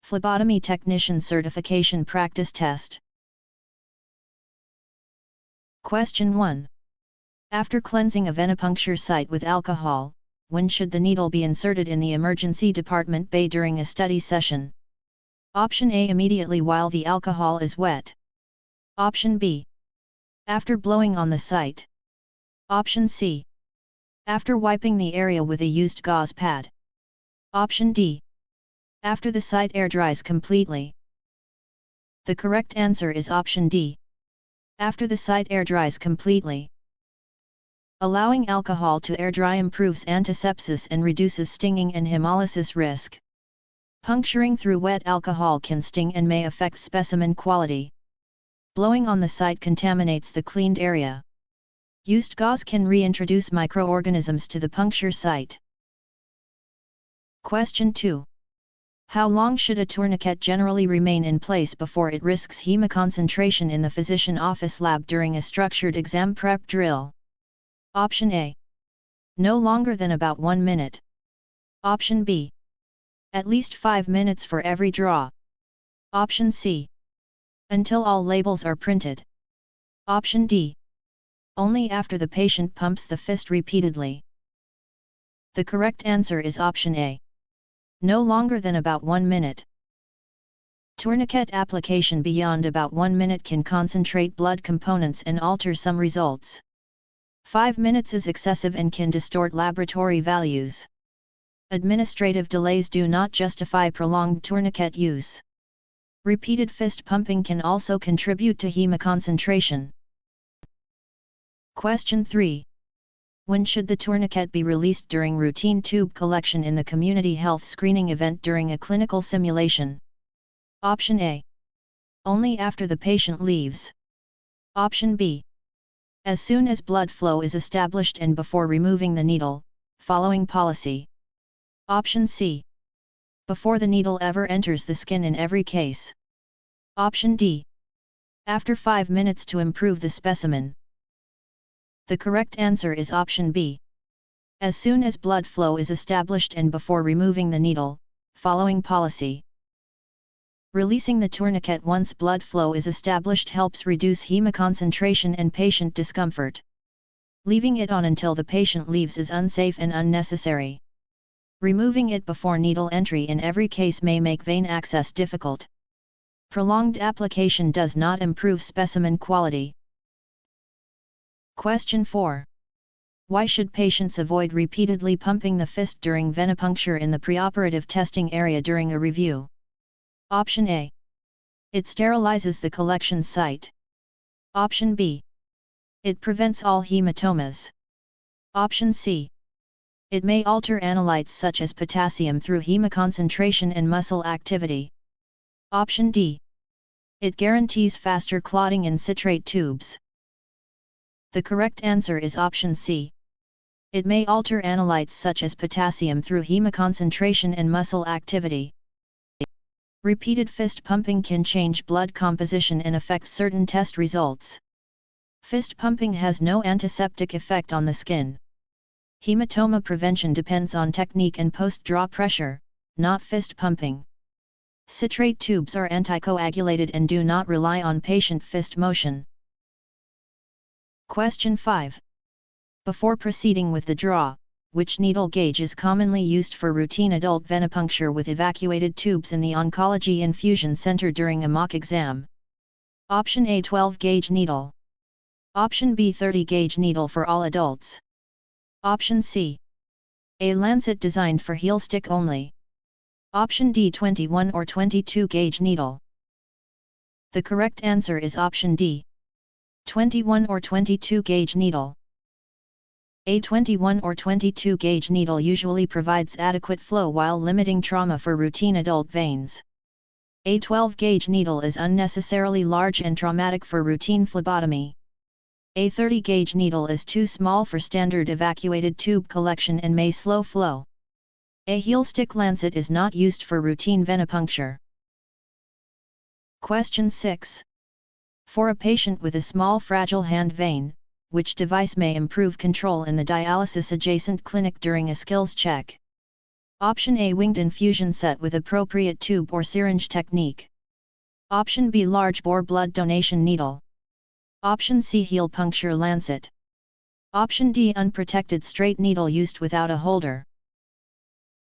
Phlebotomy Technician Certification Practice Test. Question 1. After cleansing a venipuncture site with alcohol, when should the needle be inserted in the emergency department bay during a study session? Option A, immediately while the alcohol is wet. Option B, after blowing on the site. Option C, after wiping the area with a used gauze pad. Option D, after the site air dries completely. The correct answer is option D, after the site air dries completely. Allowing alcohol to air dry improves antisepsis and reduces stinging and hemolysis risk. Puncturing through wet alcohol can sting and may affect specimen quality. Blowing on the site contaminates the cleaned area. Used gauze can reintroduce microorganisms to the puncture site. Question 2. How long should a tourniquet generally remain in place before it risks hemoconcentration in the physician office lab during a structured exam prep drill? Option A, no longer than about 1 minute. Option B, at least 5 minutes for every draw. Option C, until all labels are printed. Option D, only after the patient pumps the fist repeatedly. The correct answer is option A, no longer than about 1 minute. Tourniquet application beyond about 1 minute can concentrate blood components and alter some results. 5 minutes is excessive and can distort laboratory values. Administrative delays do not justify prolonged tourniquet use. Repeated fist pumping can also contribute to hemoconcentration. Question 3. When should the tourniquet be released during routine tube collection in the community health screening event during a clinical simulation? Option A, only after the patient leaves. Option B, as soon as blood flow is established and before removing the needle, following policy. Option C, before the needle ever enters the skin in every case. Option D, after 5 minutes to improve the specimen. The correct answer is option B, as soon as blood flow is established and before removing the needle, following policy. Releasing the tourniquet once blood flow is established helps reduce hemoconcentration and patient discomfort. Leaving it on until the patient leaves is unsafe and unnecessary. Removing it before needle entry in every case may make vein access difficult. Prolonged application does not improve specimen quality. Question 4. Why should patients avoid repeatedly pumping the fist during venipuncture in the preoperative testing area during a review? Option A, it sterilizes the collection site. Option B, it prevents all hematomas. Option C, it may alter analytes such as potassium through hemoconcentration and muscle activity. Option D, it guarantees faster clotting in citrate tubes. The correct answer is option C, it may alter analytes such as potassium through hemoconcentration and muscle activity. Repeated fist pumping can change blood composition and affect certain test results. Fist pumping has no antiseptic effect on the skin. Hematoma prevention depends on technique and post-draw pressure, not fist pumping. Citrate tubes are anticoagulated and do not rely on patient fist motion. Question 5. Before proceeding with the draw, which needle gauge is commonly used for routine adult venipuncture with evacuated tubes in the Oncology Infusion Center during a mock exam? Option A, 12-gauge needle. Option B, 30-gauge needle for all adults. Option C, a lancet designed for heel stick only. Option D, 21 or 22-gauge needle. The correct answer is option D, 21 or 22-gauge needle. A 21 or 22-gauge needle usually provides adequate flow while limiting trauma for routine adult veins. A 12-gauge needle is unnecessarily large and traumatic for routine phlebotomy. A 30-gauge needle is too small for standard evacuated tube collection and may slow flow. A heel stick lancet is not used for routine venipuncture. Question 6. For a patient with a small fragile hand vein, which device may improve control in the dialysis adjacent clinic during a skills check? Option A, winged infusion set with appropriate tube or syringe technique. Option B, large bore blood donation needle. Option C, heel puncture lancet. Option D, unprotected straight needle used without a holder.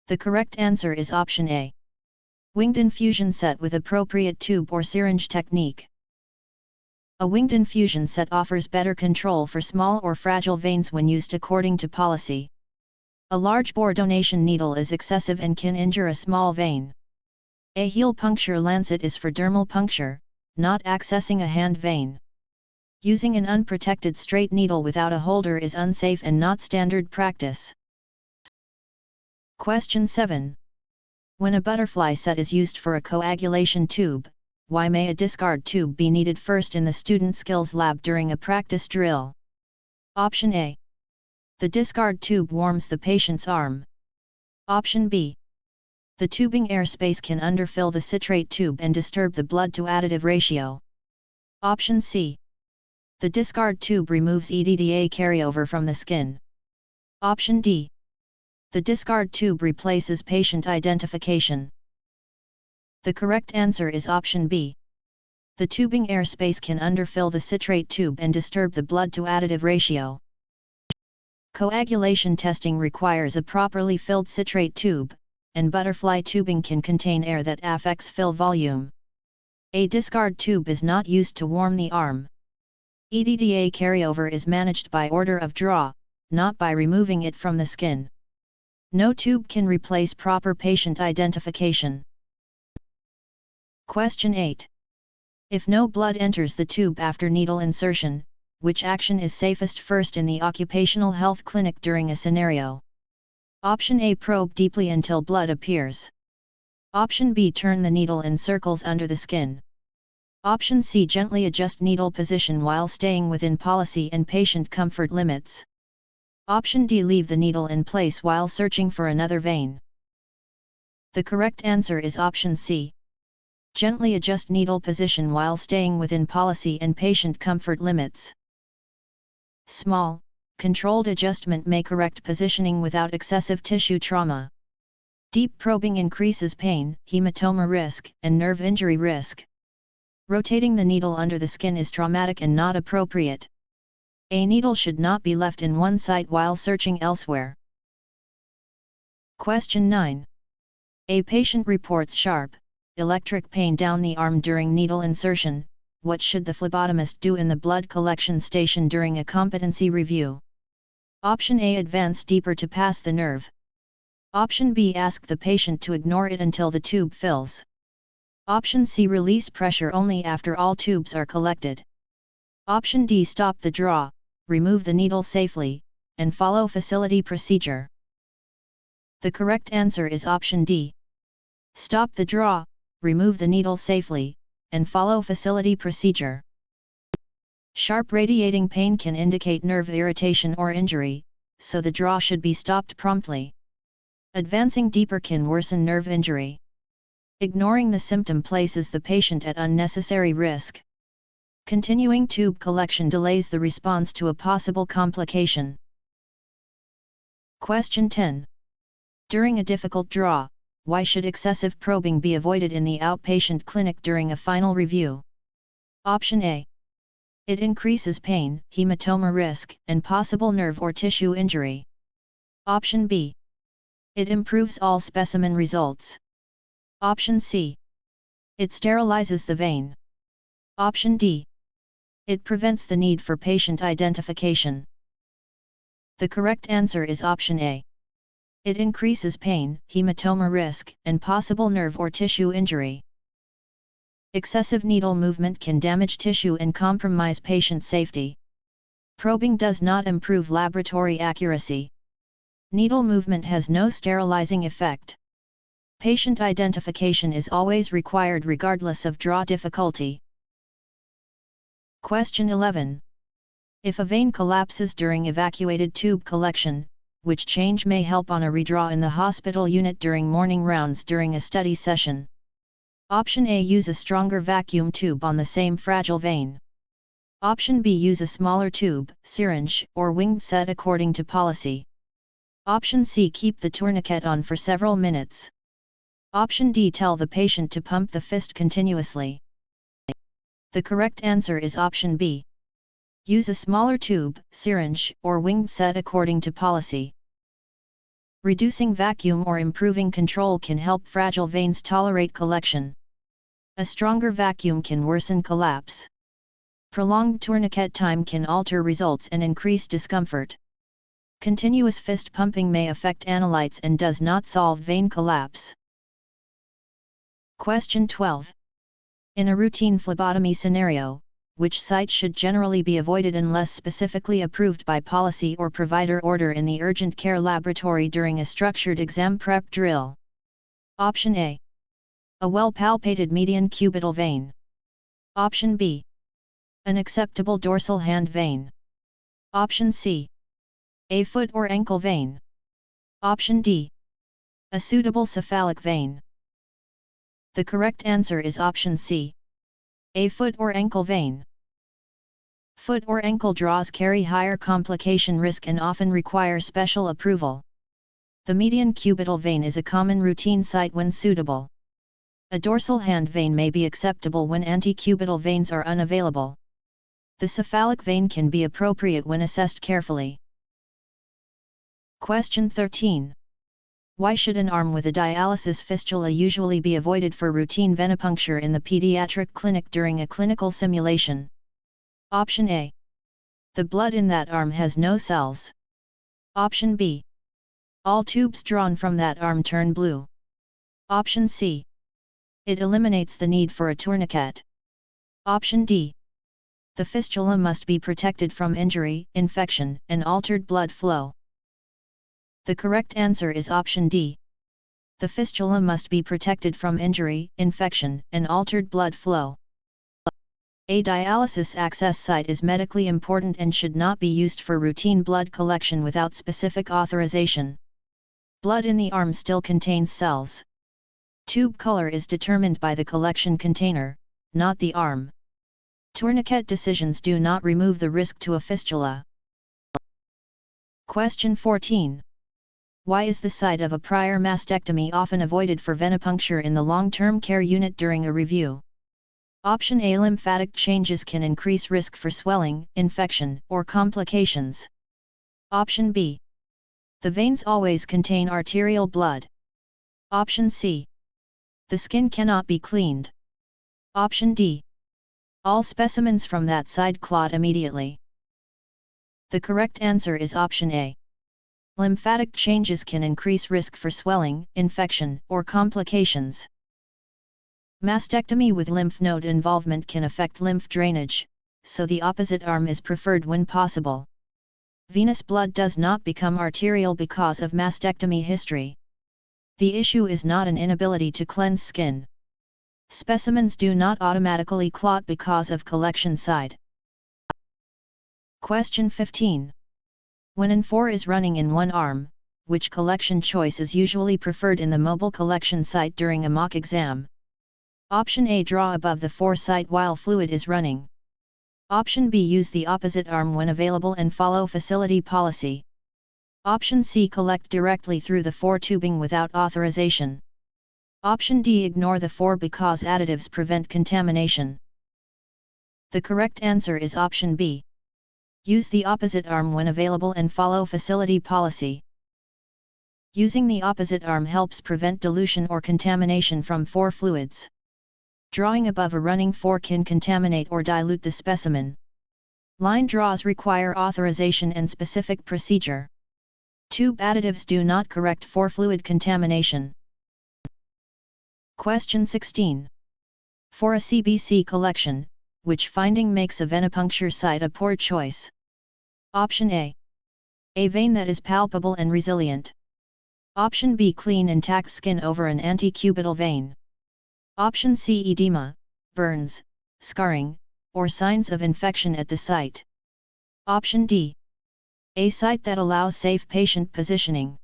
The correct answer is option A. Winged infusion set with appropriate tube or syringe technique. A winged infusion set offers better control for small or fragile veins when used according to policy. A large bore donation needle is excessive and can injure a small vein. A heel puncture lancet is for dermal puncture, not accessing a hand vein. Using an unprotected straight needle without a holder is unsafe and not standard practice. Question 7. When a butterfly set is used for a coagulation tube, why may a discard tube be needed first in the student skills lab during a practice drill? Option A. The discard tube warms the patient's arm. Option B. The tubing airspace can underfill the citrate tube and disturb the blood to additive ratio. Option C. The discard tube removes EDTA carryover from the skin. Option D. The discard tube replaces patient identification. The correct answer is option B. The tubing airspace can underfill the citrate tube and disturb the blood to additive ratio. Coagulation testing requires a properly filled citrate tube, and butterfly tubing can contain air that affects fill volume. A discard tube is not used to warm the arm. EDTA carryover is managed by order of draw, not by removing it from the skin. No tube can replace proper patient identification. Question 8. If no blood enters the tube after needle insertion, which action is safest first in the occupational health clinic during a scenario? Option A, probe deeply until blood appears. Option B, turn the needle in circles under the skin. Option C, gently adjust needle position while staying within policy and patient comfort limits. Option D, leave the needle in place while searching for another vein. The correct answer is option C. Gently adjust needle position while staying within policy and patient comfort limits. Small, controlled adjustment may correct positioning without excessive tissue trauma. Deep probing increases pain, hematoma risk, and nerve injury risk. Rotating the needle under the skin is traumatic and not appropriate. A needle should not be left in one site while searching elsewhere. Question 9. A patient reports sharp, electric pain down the arm during needle insertion. What should the phlebotomist do in the blood collection station during a competency review? Option A, advance deeper to pass the nerve. Option B, ask the patient to ignore it until the tube fills. Option C, release pressure only after all tubes are collected. Option D, stop the draw, remove the needle safely, and follow facility procedure. The correct answer is option D. Stop the draw, remove the needle safely, and follow facility procedure. Sharp radiating pain can indicate nerve irritation or injury, so the draw should be stopped promptly. Advancing deeper can worsen nerve injury. Ignoring the symptom places the patient at unnecessary risk. Continuing tube collection delays the response to a possible complication. Question 10. During a difficult draw, why should excessive probing be avoided in the outpatient clinic during a final review? Option A. It increases pain, hematoma risk, and possible nerve or tissue injury. Option B. It improves all specimen results. Option C. It sterilizes the vein. Option D. It prevents the need for patient identification. The correct answer is option A. It increases pain, hematoma risk, and possible nerve or tissue injury. Excessive needle movement can damage tissue and compromise patient safety. Probing does not improve laboratory accuracy. Needle movement has no sterilizing effect. Patient identification is always required regardless of draw difficulty. Question 11. If a vein collapses during evacuated tube collection, which change may help on a redraw in the hospital unit during morning rounds during a study session? Option A, use a stronger vacuum tube on the same fragile vein. Option B, use a smaller tube, syringe, or winged set according to policy. Option C. Keep the tourniquet on for several minutes. Option D. Tell the patient to pump the fist continuously. The correct answer is option B. Use a smaller tube, syringe, or winged set according to policy. Reducing vacuum or improving control can help fragile veins tolerate collection. A stronger vacuum can worsen collapse. Prolonged tourniquet time can alter results and increase discomfort. Continuous fist pumping may affect analytes and does not solve vein collapse. Question 12. In a routine phlebotomy scenario, which site should generally be avoided unless specifically approved by policy or provider order in the urgent care laboratory during a structured exam prep drill? Option A. A well-palpated median cubital vein. Option B. An acceptable dorsal hand vein. Option C. A foot or ankle vein. Option D. A suitable cephalic vein. The correct answer is option C. A foot or ankle vein. Foot or ankle draws carry higher complication risk and often require special approval. The median cubital vein is a common routine site when suitable. A dorsal hand vein may be acceptable when antecubital veins are unavailable. The cephalic vein can be appropriate when assessed carefully. Question 13. Why should an arm with a dialysis fistula usually be avoided for routine venipuncture in the pediatric clinic during a clinical simulation? Option A. The blood in that arm has no cells. Option B. All tubes drawn from that arm turn blue. Option C. It eliminates the need for a tourniquet. Option D. The fistula must be protected from injury, infection, and altered blood flow. The correct answer is option D. The fistula must be protected from injury, infection, and altered blood flow. A dialysis access site is medically important and should not be used for routine blood collection without specific authorization. Blood in the arm still contains cells. Tube color is determined by the collection container, not the arm. Tourniquet decisions do not remove the risk to a fistula. Question 14. Why is the site of a prior mastectomy often avoided for venipuncture in the long-term care unit during a review? Option A. Lymphatic changes can increase risk for swelling, infection, or complications. Option B. The veins always contain arterial blood. Option C. The skin cannot be cleaned. Option D. All specimens from that side clot immediately. The correct answer is option A. Lymphatic changes can increase risk for swelling, infection, or complications. Mastectomy with lymph node involvement can affect lymph drainage, so the opposite arm is preferred when possible. Venous blood does not become arterial because of mastectomy history. The issue is not an inability to cleanse skin. Specimens do not automatically clot because of collection side. Question 15. When N4 is running in one arm, which collection choice is usually preferred in the mobile collection site during a mock exam? Option A. Draw above the 4 site while fluid is running. Option B. Use the opposite arm when available and follow facility policy. Option C. Collect directly through the 4 tubing without authorization. Option D. Ignore the 4 because additives prevent contamination. The correct answer is option B. Use the opposite arm when available and follow facility policy. Using the opposite arm helps prevent dilution or contamination from 4 fluids. Drawing above a running 4 can contaminate or dilute the specimen. Line draws require authorization and specific procedure. Tube additives do not correct 4 fluid contamination. Question 16. For a CBC collection, which finding makes a venipuncture site a poor choice? Option A. A vein that is palpable and resilient. Option B. Clean intact skin over an antecubital vein. Option C. Edema, burns, scarring, or signs of infection at the site. Option D. A site that allows safe patient positioning.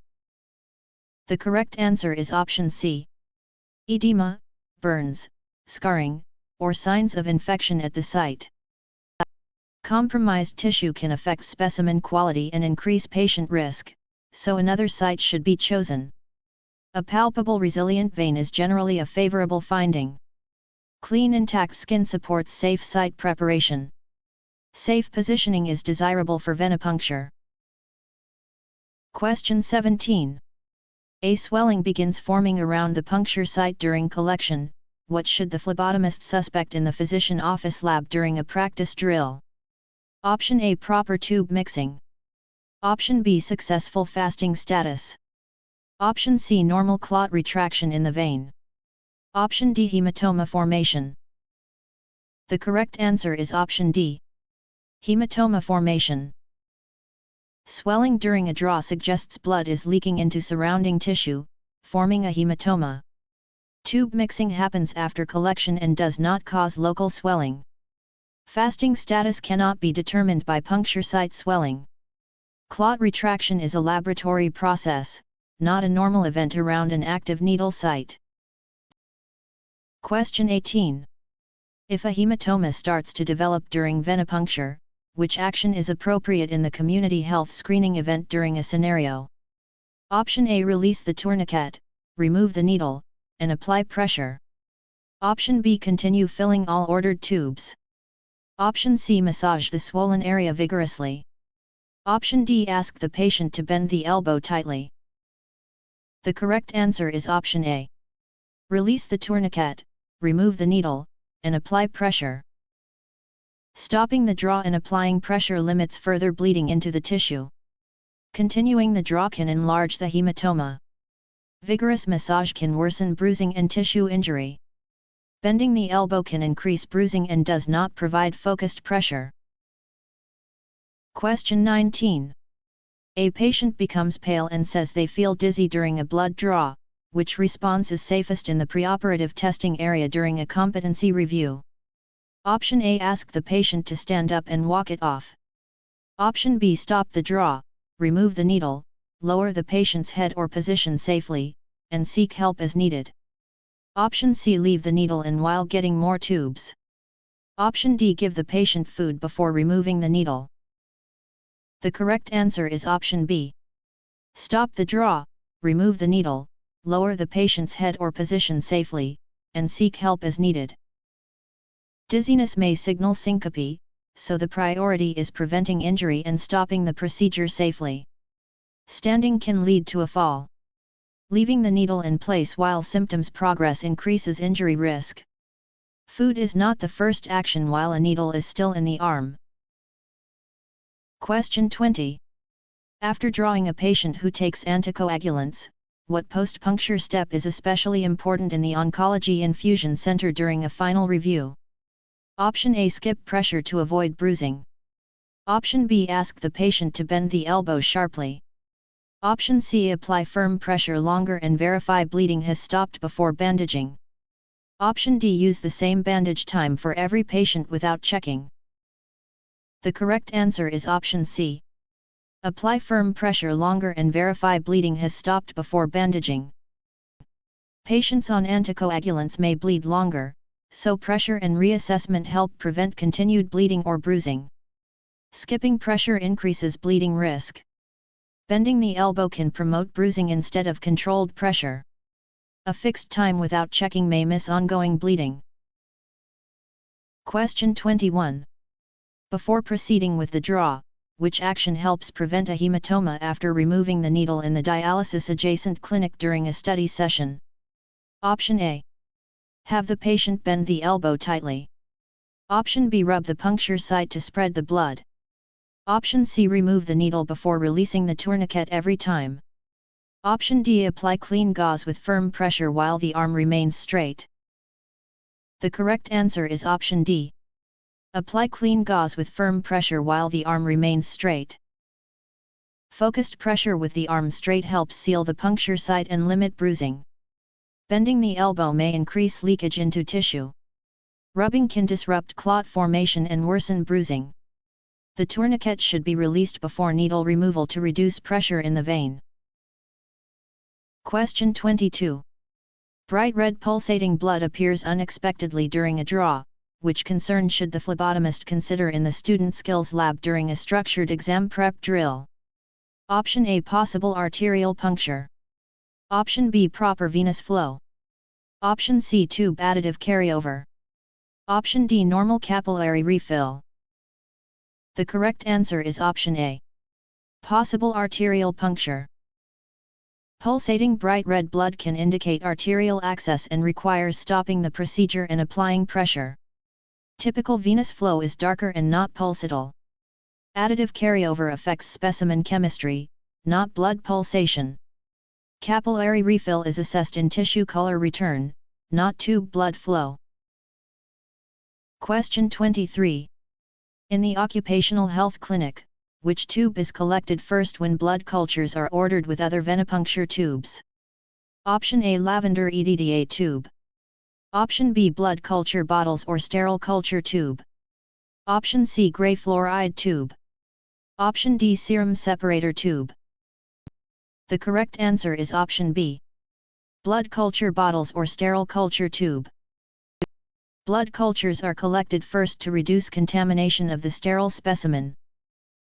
The correct answer is option C. Edema, burns, scarring, or signs of infection at the site. Compromised tissue can affect specimen quality and increase patient risk. so another site should be chosen. A palpable resilient vein is generally a favorable finding. Clean intact skin supports safe site preparation. Safe positioning is desirable for venipuncture. Question 17. A swelling begins forming around the puncture site during collection. What should the phlebotomist suspect in the physician office lab during a practice drill? Option A, proper tube mixing. Option B, successful fasting status. Option C, normal clot retraction in the vein. Option D, hematoma formation. The correct answer is option D. Hematoma formation. Swelling during a draw suggests blood is leaking into surrounding tissue, forming a hematoma. Tube mixing happens after collection and does not cause local swelling. Fasting status cannot be determined by puncture site swelling. Clot retraction is a laboratory process, not a normal event around an active needle site. Question 18. If a hematoma starts to develop during venipuncture, which action is appropriate in the community health screening event during a scenario? Option A, release the tourniquet, remove the needle, and apply pressure. Option B, continue filling all ordered tubes. Option C, massage the swollen area vigorously. Option D, ask the patient to bend the elbow tightly. The correct answer is option A. Release the tourniquet, remove the needle, and apply pressure. Stopping the draw and applying pressure limits further bleeding into the tissue. Continuing the draw can enlarge the hematoma. Vigorous massage can worsen bruising and tissue injury. Bending the elbow can increase bruising and does not provide focused pressure. Question 19. A patient becomes pale and says they feel dizzy during a blood draw. Which response is safest in the preoperative testing area during a competency review? Option A, ask the patient to stand up and walk it off. Option B, stop the draw, remove the needle, lower the patient's head or position safely, and seek help as needed. Option C, leave the needle in while getting more tubes. Option D, give the patient food before removing the needle. The correct answer is option B. Stop the draw, remove the needle, lower the patient's head or position safely, and seek help as needed. Dizziness may signal syncope, so the priority is preventing injury and stopping the procedure safely. Standing can lead to a fall. Leaving the needle in place while symptoms progress increases injury risk. Food is not the first action while a needle is still in the arm. Question 20. After drawing a patient who takes anticoagulants, what post-puncture step is especially important in the oncology infusion center during a final review? Option A, skip pressure to avoid bruising. Option B, ask the patient to bend the elbow sharply. Option C, apply firm pressure longer and verify bleeding has stopped before bandaging. Option D, use the same bandage time for every patient without checking. The correct answer is option C. Apply firm pressure longer and verify bleeding has stopped before bandaging. Patients on anticoagulants may bleed longer, so pressure and reassessment help prevent continued bleeding or bruising. Skipping pressure increases bleeding risk. Bending the elbow can promote bruising instead of controlled pressure. A fixed time without checking may miss ongoing bleeding. Question 21. Before proceeding with the draw, which action helps prevent a hematoma after removing the needle in the dialysis adjacent clinic during a study session? Option A. Have the patient bend the elbow tightly. Option B, rub the puncture site to spread the blood. Option C, remove the needle before releasing the tourniquet every time. Option D, apply clean gauze with firm pressure while the arm remains straight. The correct answer is option D. Apply clean gauze with firm pressure while the arm remains straight. Focused pressure with the arm straight helps seal the puncture site and limit bruising. Bending the elbow may increase leakage into tissue. Rubbing can disrupt clot formation and worsen bruising. The tourniquet should be released before needle removal to reduce pressure in the vein. Question 22. Bright red pulsating blood appears unexpectedly during a draw. Which concern should the phlebotomist consider in the student skills lab during a structured exam prep drill? Option A, possible arterial puncture. Option B, proper venous flow. Option C, tube additive carryover. Option D, normal capillary refill. The correct answer is option A. Possible arterial puncture. Pulsating bright red blood can indicate arterial access and requires stopping the procedure and applying pressure. Typical venous flow is darker and not pulsatile. Additive carryover affects specimen chemistry, not blood pulsation. Capillary refill is assessed in tissue color return, not tube blood flow. Question 23. In the occupational health clinic, which tube is collected first when blood cultures are ordered with other venipuncture tubes? Option A, lavender EDTA tube. Option B, blood culture bottles or sterile culture tube. Option C, gray fluoride tube. Option D, serum separator tube. The correct answer is option B. Blood culture bottles or sterile culture tube. Blood cultures are collected first to reduce contamination of the sterile specimen.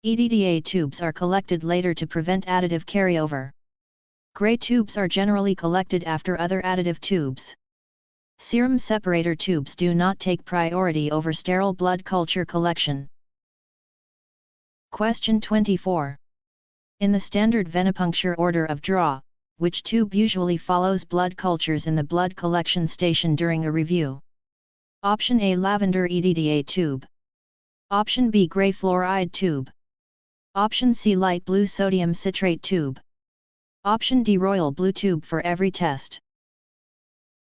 EDTA tubes are collected later to prevent additive carryover. Gray tubes are generally collected after other additive tubes. Serum separator tubes do not take priority over sterile blood culture collection. Question 24. In the standard venipuncture order of draw, which tube usually follows blood cultures in the blood collection station during a review? Option A, lavender EDTA tube. Option B, gray fluoride tube. Option C, light blue sodium citrate tube. Option D, royal blue tube for every test.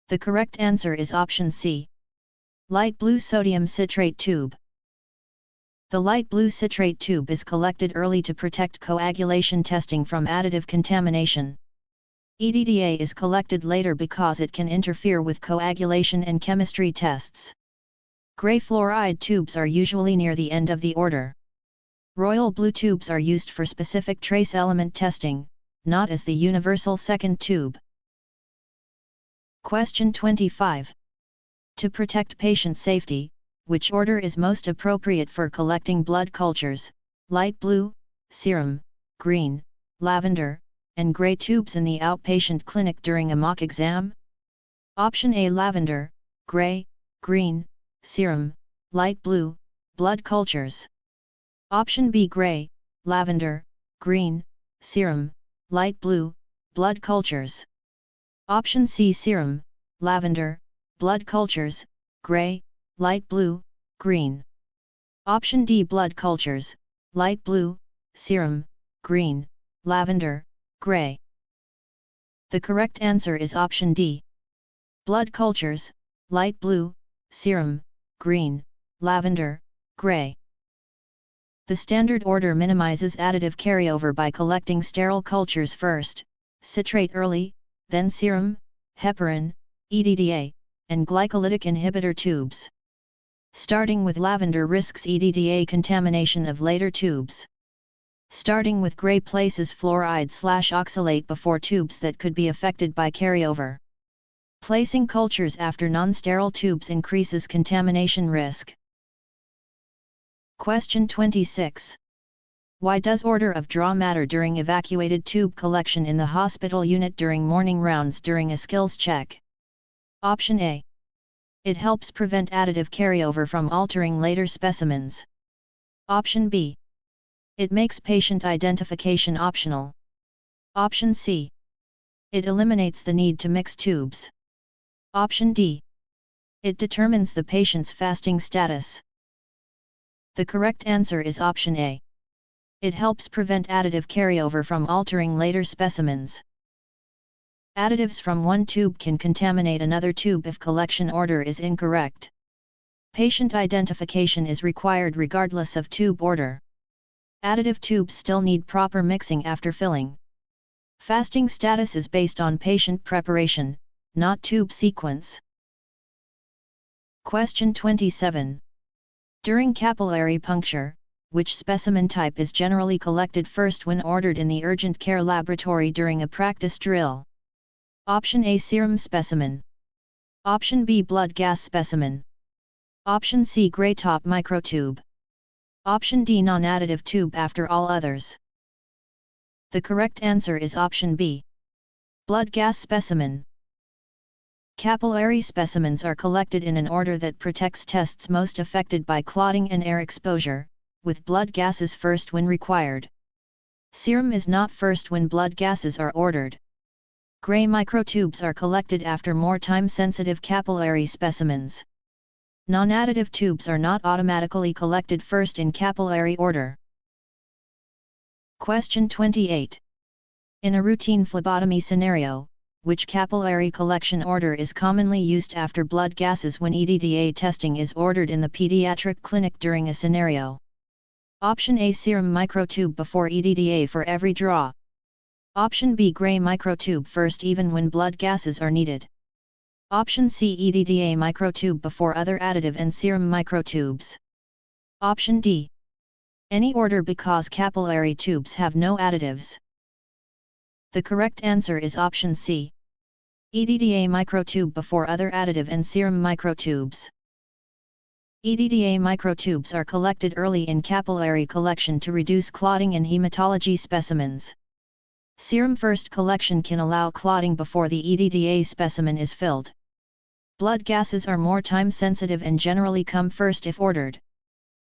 The correct answer is option C. Light blue sodium citrate tube. The light blue citrate tube is collected early to protect coagulation testing from additive contamination. EDTA is collected later because it can interfere with coagulation and chemistry tests. Gray fluoride tubes are usually near the end of the order. Royal blue tubes are used for specific trace element testing, not as the universal second tube. Question 25. To protect patient safety, which order is most appropriate for collecting blood cultures? Light blue, serum, green, lavender, and gray tubes in the outpatient clinic during a mock exam? Option A, lavender, gray, green, serum, light blue, blood cultures. Option B, gray, lavender, green, serum, light blue, blood cultures. Option C, serum, lavender, blood cultures, gray, light blue, green. Option D, blood cultures, light blue, serum, green, lavender, gray. The correct answer is option D. Blood cultures, light blue, serum, green, lavender, gray. The standard order minimizes additive carryover by collecting sterile cultures first, citrate early, then serum, heparin, EDTA, and glycolytic inhibitor tubes. Starting with lavender risks EDTA contamination of later tubes. Starting with gray places fluoride/oxalate before tubes that could be affected by carryover. Placing cultures after non-sterile tubes increases contamination risk. Question 26. Why does order of draw matter during evacuated tube collection in the hospital unit during morning rounds during a skills check? Option A. It helps prevent additive carryover from altering later specimens. Option B. It makes patient identification optional. Option C. It eliminates the need to mix tubes. Option D. It determines the patient's fasting status. The correct answer is option A. It helps prevent additive carryover from altering later specimens. Additives from one tube can contaminate another tube if collection order is incorrect. Patient identification is required regardless of tube order. Additive tubes still need proper mixing after filling. Fasting status is based on patient preparation, not tube sequence. Question 27. During capillary puncture, which specimen type is generally collected first when ordered in the urgent care laboratory during a practice drill? Option A, serum specimen. Option B, blood gas specimen. Option C, gray top microtube. Option D, non-additive tube after all others. The correct answer is option B. Blood gas specimen. Capillary specimens are collected in an order that protects tests most affected by clotting and air exposure, with blood gases first when required. Serum is not first when blood gases are ordered. Gray microtubes are collected after more time-sensitive capillary specimens. Non-additive tubes are not automatically collected first in capillary order. Question 28. In a routine phlebotomy scenario, which capillary collection order is commonly used after blood gases when EDTA testing is ordered in the pediatric clinic during a scenario? Option A, serum microtube before EDTA for every draw. Option B, gray microtube first even when blood gases are needed. Option C, EDTA microtube before other additive and serum microtubes. Option D. Any order because capillary tubes have no additives. The correct answer is option C. EDTA microtube before other additive and serum microtubes. EDTA microtubes are collected early in capillary collection to reduce clotting in hematology specimens. Serum first collection can allow clotting before the EDTA specimen is filled. Blood gases are more time-sensitive and generally come first if ordered.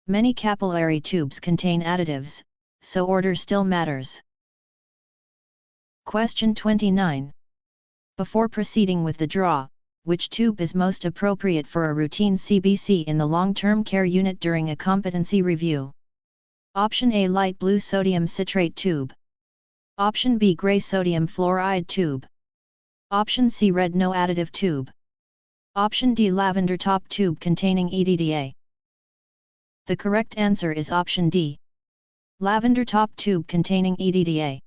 Many capillary tubes contain additives, so order still matters. Question 29. Before proceeding with the draw, which tube is most appropriate for a routine CBC in the long-term care unit during a competency review? Option A, light blue sodium citrate tube. Option B, gray sodium fluoride tube. Option C, red no additive tube. Option D, lavender top tube containing EDTA. The correct answer is option D. Lavender top tube containing EDTA.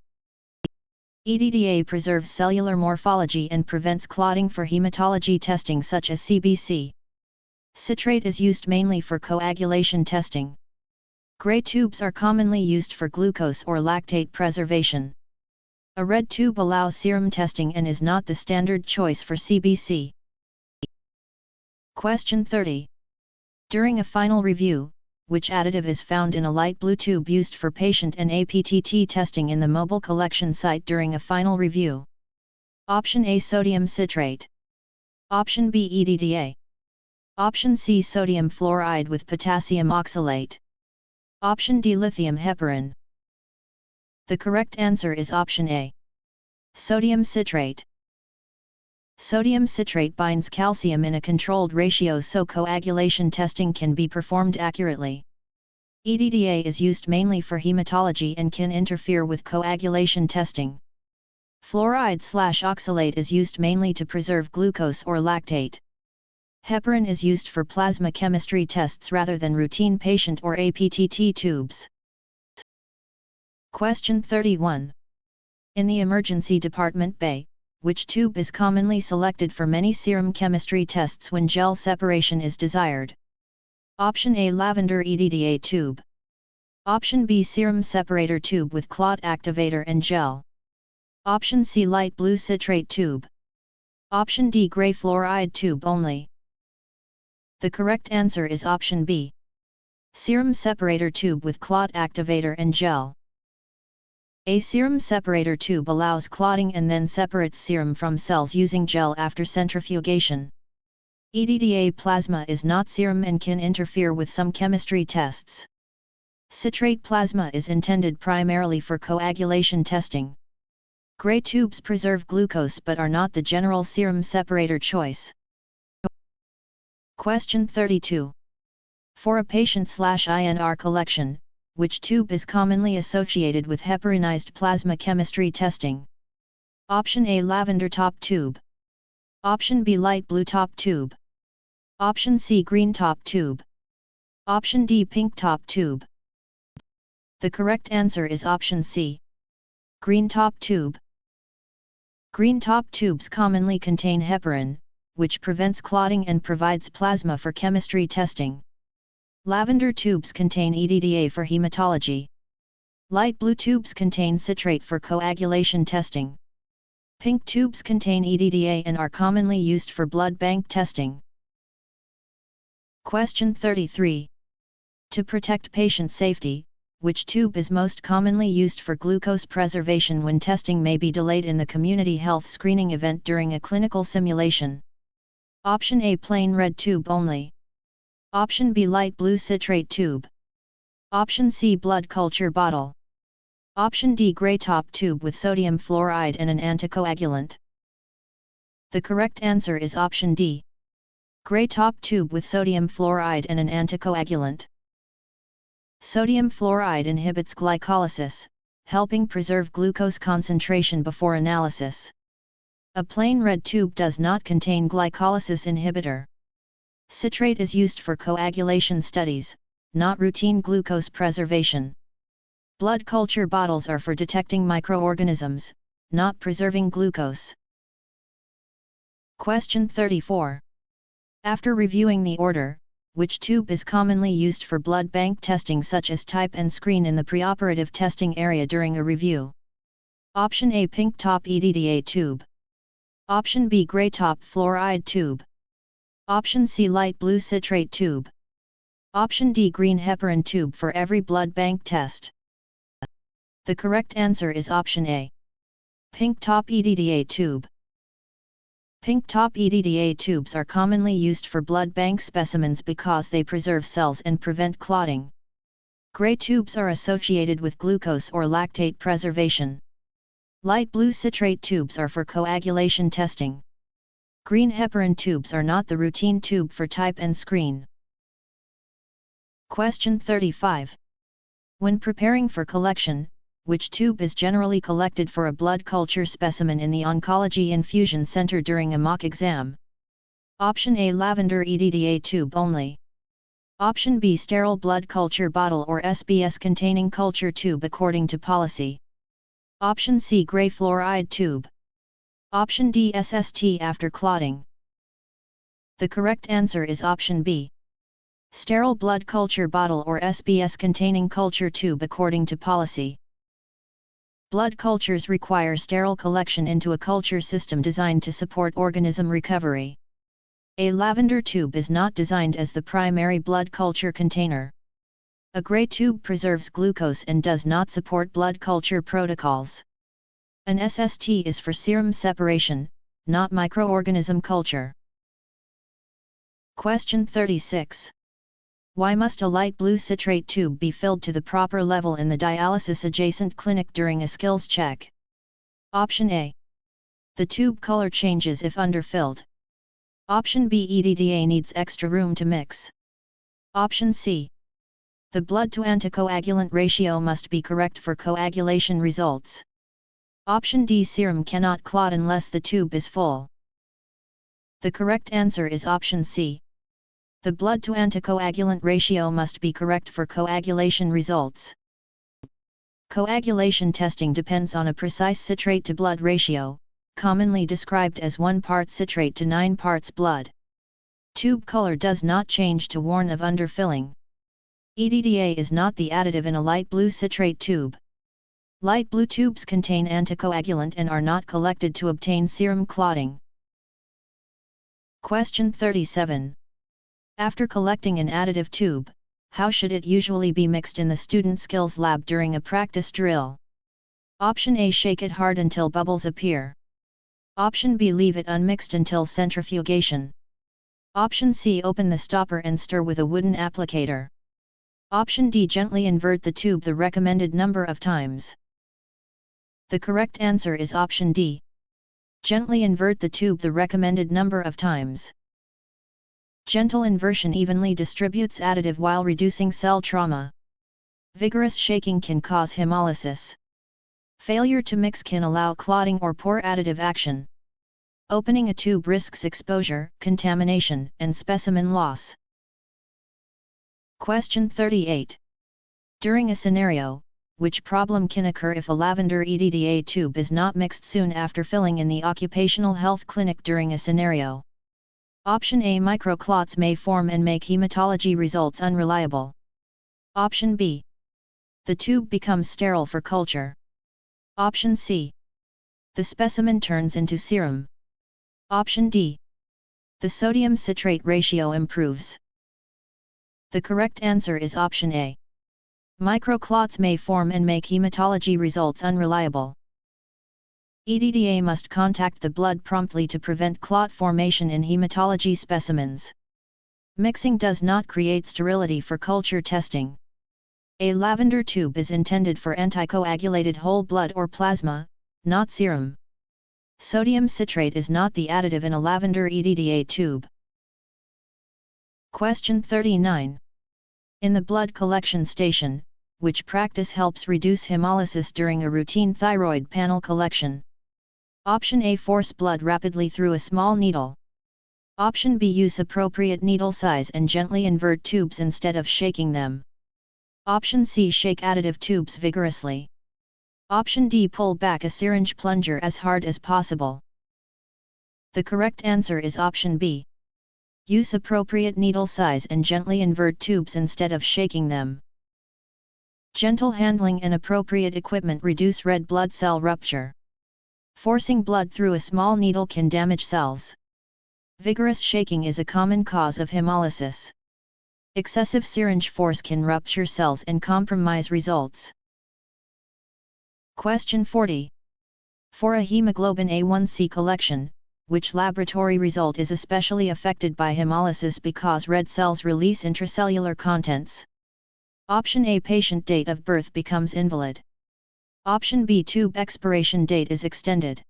EDTA preserves cellular morphology and prevents clotting for hematology testing such as CBC. Citrate is used mainly for coagulation testing. Gray tubes are commonly used for glucose or lactate preservation. A red tube allows serum testing and is not the standard choice for CBC. Question 30. During a final review, which additive is found in a light blue tube used for patient and APTT testing in the mobile collection site during a final review? Option A, sodium citrate. Option B, EDTA. Option C, sodium fluoride with potassium oxalate. Option D, lithium heparin. The correct answer is option A. Sodium citrate. Sodium citrate binds calcium in a controlled ratio so coagulation testing can be performed accurately. EDTA is used mainly for hematology and can interfere with coagulation testing. Fluoride/oxalate is used mainly to preserve glucose or lactate. Heparin is used for plasma chemistry tests rather than routine patient or APTT tubes. Question 31. In the emergency department bay, which tube is commonly selected for many serum chemistry tests when gel separation is desired? Option A, lavender EDTA tube. Option B, serum separator tube with clot activator and gel. Option C, light blue citrate tube. Option D, gray fluoride tube only. The correct answer is option B. Serum separator tube with clot activator and gel. A serum separator tube allows clotting and then separates serum from cells using gel after centrifugation. EDTA plasma is not serum and can interfere with some chemistry tests. Citrate plasma is intended primarily for coagulation testing. Gray tubes preserve glucose but are not the general serum separator choice. Question 32. For a patient/INR collection, which tube is commonly associated with heparinized plasma chemistry testing? Option A, lavender top tube. Option B, light blue top tube. Option C, green top tube. Option D, pink top tube. The correct answer is option C. Green top tube. Green top tubes commonly contain heparin, which prevents clotting and provides plasma for chemistry testing. Lavender tubes contain EDTA for hematology. Light blue tubes contain citrate for coagulation testing. Pink tubes contain EDTA and are commonly used for blood bank testing. Question 33. To protect patient safety, which tube is most commonly used for glucose preservation when testing may be delayed in the community health screening event during a clinical simulation? Option A, plain red tube only. Option B, light blue citrate tube. Option C, blood culture bottle. Option D, gray top tube with sodium fluoride and an anticoagulant. The correct answer is option D, gray top tube with sodium fluoride and an anticoagulant. Sodium fluoride inhibits glycolysis, helping preserve glucose concentration before analysis. A plain red tube does not contain glycolysis inhibitor. Citrate is used for coagulation studies, not routine glucose preservation. Blood culture bottles are for detecting microorganisms, not preserving glucose. Question 34. After reviewing the order, which tube is commonly used for blood bank testing such as type and screen in the preoperative testing area during a review? Option A, pink top EDTA tube. Option B, gray top fluoride tube. Option C, light blue citrate tube. Option D, green heparin tube for every blood bank test. The correct answer is option A, pink top EDTA tube. Pink top EDTA tubes are commonly used for blood bank specimens because they preserve cells and prevent clotting. Gray tubes are associated with glucose or lactate preservation. Light blue citrate tubes are for coagulation testing. Green heparin tubes are not the routine tube for type and screen. Question 35. When preparing for collection, which tube is generally collected for a blood culture specimen in the Oncology Infusion Center during a mock exam? Option A, lavender EDTA tube only. Option B, sterile blood culture bottle or SBS containing culture tube according to policy. Option C, gray fluoride tube. Option D, SST after clotting. The correct answer is option B, sterile blood culture bottle or SBS containing culture tube according to policy. Blood cultures require sterile collection into a culture system designed to support organism recovery. A lavender tube is not designed as the primary blood culture container. A gray tube preserves glucose and does not support blood culture protocols. An SST is for serum separation, not microorganism culture. Question 36. Why must a light blue citrate tube be filled to the proper level in the dialysis adjacent clinic during a skills check? Option A, the tube color changes if underfilled. Option B, EDTA needs extra room to mix. Option C, the blood to anticoagulant ratio must be correct for coagulation results. Option D, serum cannot clot unless the tube is full. The correct answer is option C, the blood to anticoagulant ratio must be correct for coagulation results. Coagulation testing depends on a precise citrate to blood ratio, commonly described as 1 part citrate to 9 parts blood. Tube color does not change to warn of underfilling. EDTA is not the additive in a light blue citrate tube. Light blue tubes contain anticoagulant and are not collected to obtain serum clotting. Question 37. After collecting an additive tube, how should it usually be mixed in the student skills lab during a practice drill? Option A, shake it hard until bubbles appear. Option B, leave it unmixed until centrifugation. Option C, open the stopper and stir with a wooden applicator. Option D, gently invert the tube the recommended number of times. The correct answer is option D, gently invert the tube the recommended number of times. Gentle inversion evenly distributes additive while reducing cell trauma. Vigorous shaking can cause hemolysis. Failure to mix can allow clotting or poor additive action. Opening a tube risks exposure, contamination, and specimen loss. Question 38. During a scenario, which problem can occur if a lavender EDTA tube is not mixed soon after filling in the occupational health clinic during a scenario? Option A, microclots may form and make hematology results unreliable. Option B, the tube becomes sterile for culture. Option C, the specimen turns into serum. Option D, the sodium citrate ratio improves. The correct answer is option A, Microclots may form and make hematology results unreliable. EDDA must contact the blood promptly to prevent clot formation in hematology specimens. Mixing does not create sterility for culture testing. A lavender tube is intended for anticoagulated whole blood or plasma, not serum. Sodium citrate is not the additive in a lavender EDDA tube. Question 39. In the blood collection station, which practice helps reduce hemolysis during a routine thyroid panel collection? Option A. Force blood rapidly through a small needle. Option B. Use appropriate needle size and gently invert tubes instead of shaking them. Option C. Shake additive tubes vigorously. Option D. Pull back a syringe plunger as hard as possible. The correct answer is option B. Use appropriate needle size and gently invert tubes instead of shaking them. Gentle handling and appropriate equipment reduce red blood cell rupture. Forcing blood through a small needle can damage cells. Vigorous shaking is a common cause of hemolysis. Excessive syringe force can rupture cells and compromise results. Question 40. For a hemoglobin A1C collection, which laboratory result is especially affected by hemolysis because red cells release intracellular contents? Option A. Patient date of birth becomes invalid. Option B. Tube expiration date is extended.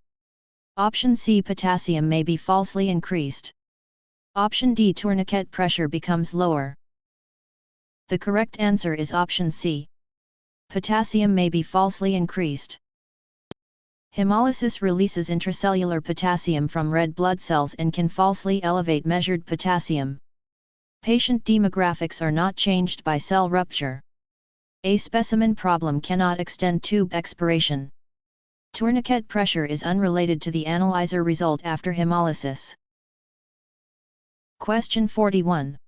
Option C. Potassium may be falsely increased. Option D. Tourniquet pressure becomes lower. The correct answer is option C. Potassium may be falsely increased. Hemolysis releases intracellular potassium from red blood cells and can falsely elevate measured potassium. Patient demographics are not changed by cell rupture. A specimen problem cannot extend tube expiration. Tourniquet pressure is unrelated to the analyzer result after hemolysis. Question 41.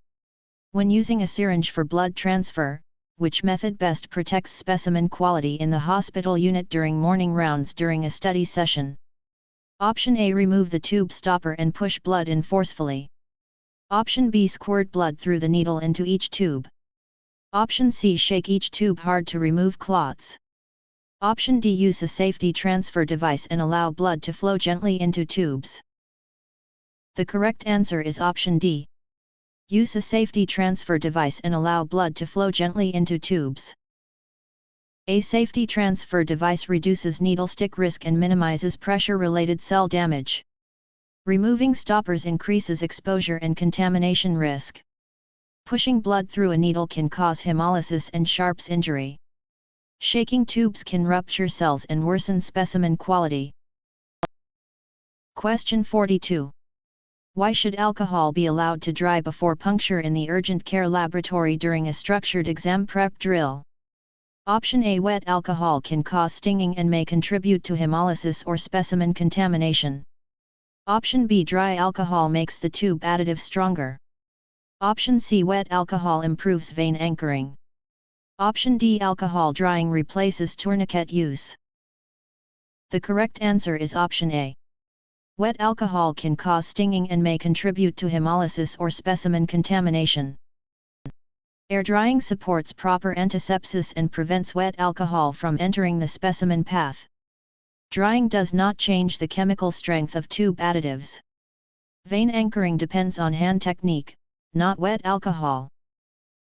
When using a syringe for blood transfer, which method best protects specimen quality in the hospital unit during morning rounds during a study session? Option A. Remove the tube stopper and push blood in forcefully. Option B. Squirt blood through the needle into each tube. Option C. Shake each tube hard to remove clots. Option D. Use a safety transfer device and allow blood to flow gently into tubes. The correct answer is option D. Use a safety transfer device and allow blood to flow gently into tubes. A safety transfer device reduces needle stick risk and minimizes pressure-related cell damage. Removing stoppers increases exposure and contamination risk. Pushing blood through a needle can cause hemolysis and Sharp's injury. Shaking tubes can rupture cells and worsen specimen quality. Question 42. Why should alcohol be allowed to dry before puncture in the urgent care laboratory during a structured exam prep drill? Option A. Wet alcohol can cause stinging and may contribute to hemolysis or specimen contamination. Option B. Dry alcohol makes the tube additive stronger. Option C. Wet alcohol improves vein anchoring. Option D. Alcohol drying replaces tourniquet use. The correct answer is option A. Wet alcohol can cause stinging and may contribute to hemolysis or specimen contamination. Air drying supports proper antisepsis and prevents wet alcohol from entering the specimen path. Drying does not change the chemical strength of tube additives. Vein anchoring depends on hand technique, not wet alcohol.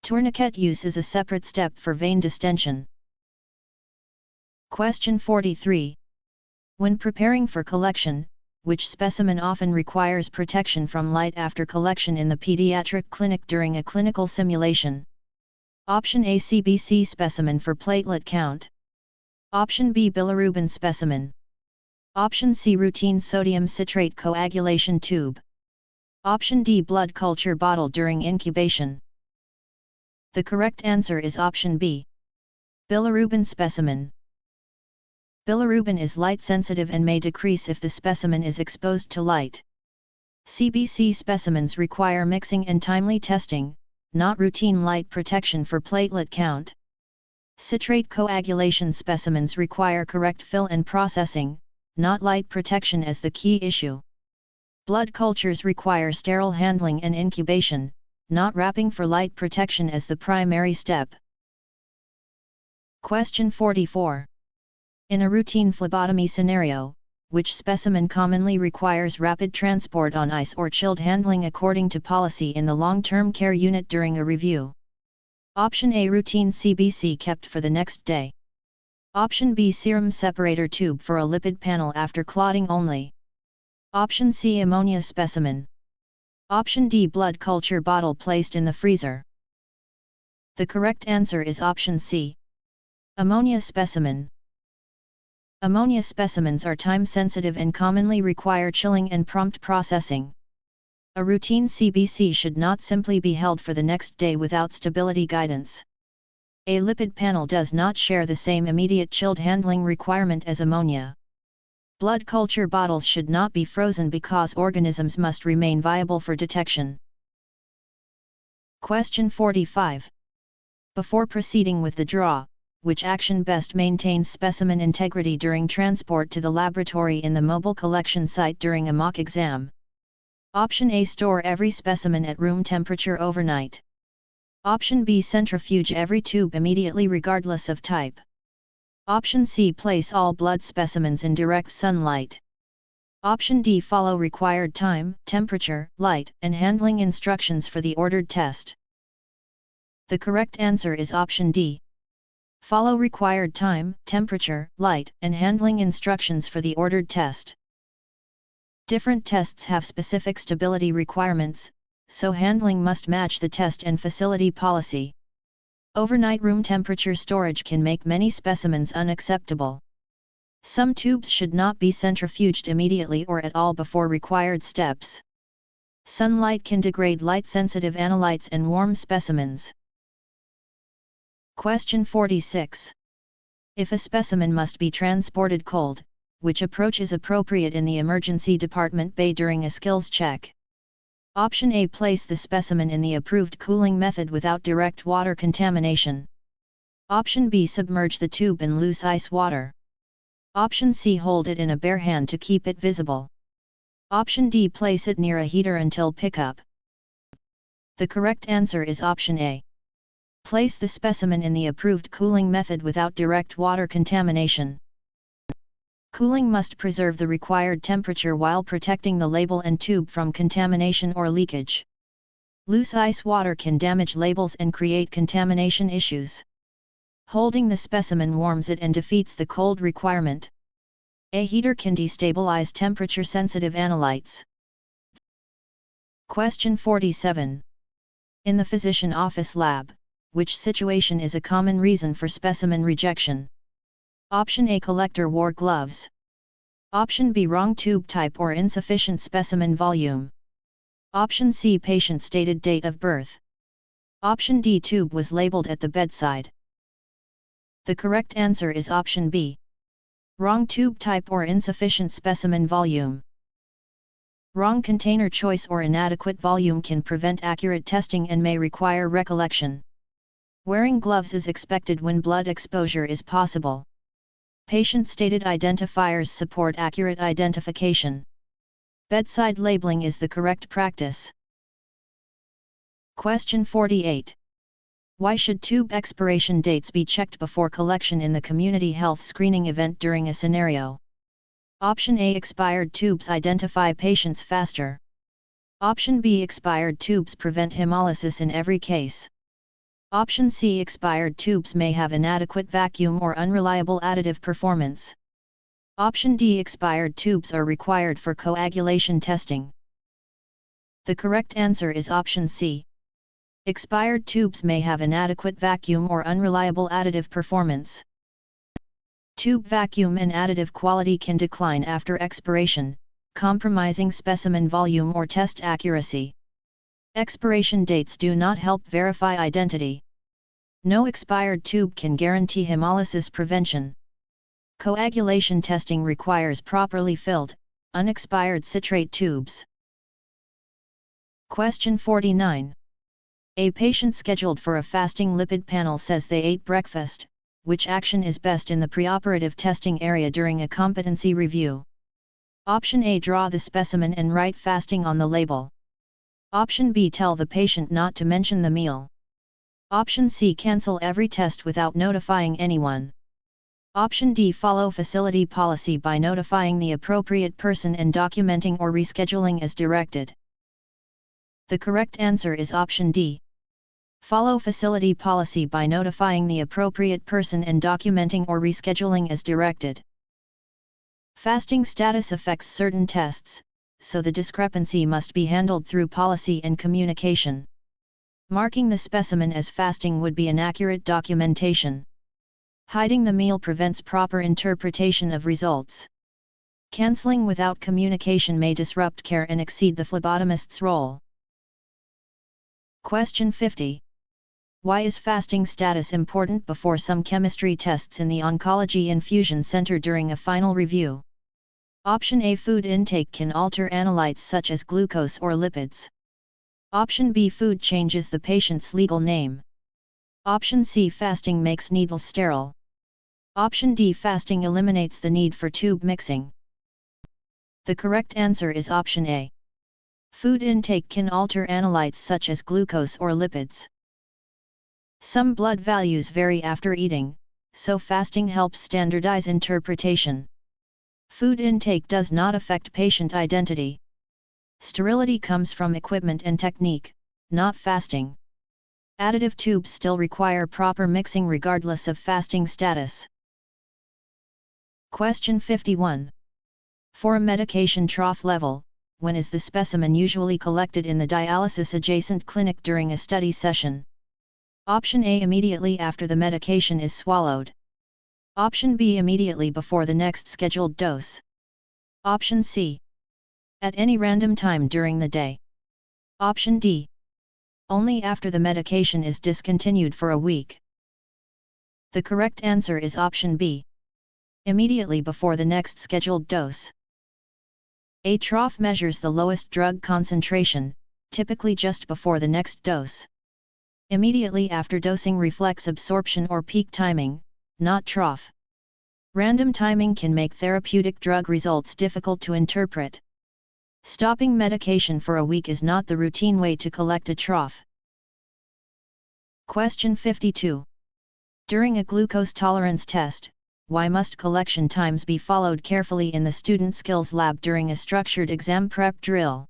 Tourniquet use is a separate step for vein distension. Question 43. When preparing for collection, which specimen often requires protection from light after collection in the pediatric clinic during a clinical simulation? Option A. CBC specimen for platelet count. Option B. bilirubin specimen. Option C. Routine sodium citrate coagulation tube. Option D. Blood culture bottle during incubation. The correct answer is option B. Bilirubin specimen. Bilirubin is light sensitive and may decrease if the specimen is exposed to light. CBC specimens require mixing and timely testing, not routine light protection for platelet count. Citrate coagulation specimens require correct fill and processing, not light protection as the key issue. Blood cultures require sterile handling and incubation, not wrapping for light protection as the primary step. Question 44. In a routine phlebotomy scenario, which specimen commonly requires rapid transport on ice or chilled handling according to policy in the long-term care unit during a review? Option A, routine CBC kept for the next day. Option B, serum separator tube for a lipid panel after clotting only. Option C, ammonia specimen. Option D, blood culture bottle placed in the freezer. The correct answer is option C, ammonia specimen. Ammonia specimens are time-sensitive and commonly require chilling and prompt processing. A routine CBC should not simply be held for the next day without stability guidance. A lipid panel does not share the same immediate chilled handling requirement as ammonia. Blood culture bottles should not be frozen because organisms must remain viable for detection. Question 45. Before proceeding with the draw, which action best maintains specimen integrity during transport to the laboratory in the mobile collection site during a mock exam? Option A, store every specimen at room temperature overnight. Option B, centrifuge every tube immediately regardless of type. Option C, place all blood specimens in direct sunlight. Option D, follow required time, temperature, light, and handling instructions for the ordered test. The correct answer is option D. Follow required time, temperature, light, and handling instructions for the ordered test. Different tests have specific stability requirements, so handling must match the test and facility policy. Overnight room temperature storage can make many specimens unacceptable. Some tubes should not be centrifuged immediately or at all before required steps. Sunlight can degrade light-sensitive analytes and warm specimens. Question 46. If a specimen must be transported cold, which approach is appropriate in the emergency department bay during a skills check? Option A, place the specimen in the approved cooling method without direct water contamination. Option B, submerge the tube in loose ice water. Option C, hold it in a bare hand to keep it visible. Option D, place it near a heater until pickup. The correct answer is option A. Place the specimen in the approved cooling method without direct water contamination. Cooling must preserve the required temperature while protecting the label and tube from contamination or leakage. Loose ice water can damage labels and create contamination issues. Holding the specimen warms it and defeats the cold requirement. A heater can destabilize temperature-sensitive analytes. Question 47. In the physician office lab, which situation is a common reason for specimen rejection? Option A, collector wore gloves. Option B, wrong tube type or insufficient specimen volume. Option C, patient stated date of birth. Option D, tube was labeled at the bedside. The correct answer is option B. Wrong tube type or insufficient specimen volume. Wrong container choice or inadequate volume can prevent accurate testing and may require recollection. Wearing gloves is expected when blood exposure is possible. Patient-stated identifiers support accurate identification. Bedside labeling is the correct practice. Question 48. Why should tube expiration dates be checked before collection in the community health screening event during a scenario? Option A, expired tubes identify patients faster. Option B, expired tubes prevent hemolysis in every case. Option C, expired tubes may have inadequate vacuum or unreliable additive performance. Option D, expired tubes are required for coagulation testing. The correct answer is option C. Expired tubes may have inadequate vacuum or unreliable additive performance. Tube vacuum and additive quality can decline after expiration, compromising specimen volume or test accuracy. Expiration dates do not help verify identity. No expired tube can guarantee hemolysis prevention. Coagulation testing requires properly filled, unexpired citrate tubes. Question 49. A patient scheduled for a fasting lipid panel says they ate breakfast. Which action is best in the preoperative testing area during a competency review? Option A, draw the specimen and write fasting on the label. Option B, tell the patient not to mention the meal. Option C. Cancel every test without notifying anyone. Option D. Follow facility policy by notifying the appropriate person and documenting or rescheduling as directed. The correct answer is option D. Follow facility policy by notifying the appropriate person and documenting or rescheduling as directed. Fasting status affects certain tests, so the discrepancy must be handled through policy and communication. Marking the specimen as fasting would be inaccurate documentation. Hiding the meal prevents proper interpretation of results. Canceling without communication may disrupt care and exceed the phlebotomist's role. Question 50. Why is fasting status important before some chemistry tests in the Oncology Infusion Center during a final review? Option A. Food intake can alter analytes such as glucose or lipids. Option B. Food changes the patient's legal name. Option C. Fasting makes needles sterile. Option D. Fasting eliminates the need for tube mixing. The correct answer is option A. Food intake can alter analytes such as glucose or lipids. Some blood values vary after eating, so fasting helps standardize interpretation. Food intake does not affect patient identity. Sterility comes from equipment and technique, not fasting. Additive tubes still require proper mixing regardless of fasting status. Question 51. For a medication trough level, when is the specimen usually collected in the dialysis adjacent clinic during a study session? Option A. Immediately after the medication is swallowed. Option B. Immediately before the next scheduled dose. Option C. At any random time during the day. Option D. Only after the medication is discontinued for a week. The correct answer is option B. Immediately before the next scheduled dose. A trough measures the lowest drug concentration, typically just before the next dose. Immediately after dosing reflects absorption or peak timing, not trough. Random timing can make therapeutic drug results difficult to interpret. Stopping medication for a week is not the routine way to collect a trough. Question 52. During a glucose tolerance test, why must collection times be followed carefully in the student skills lab during a structured exam prep drill?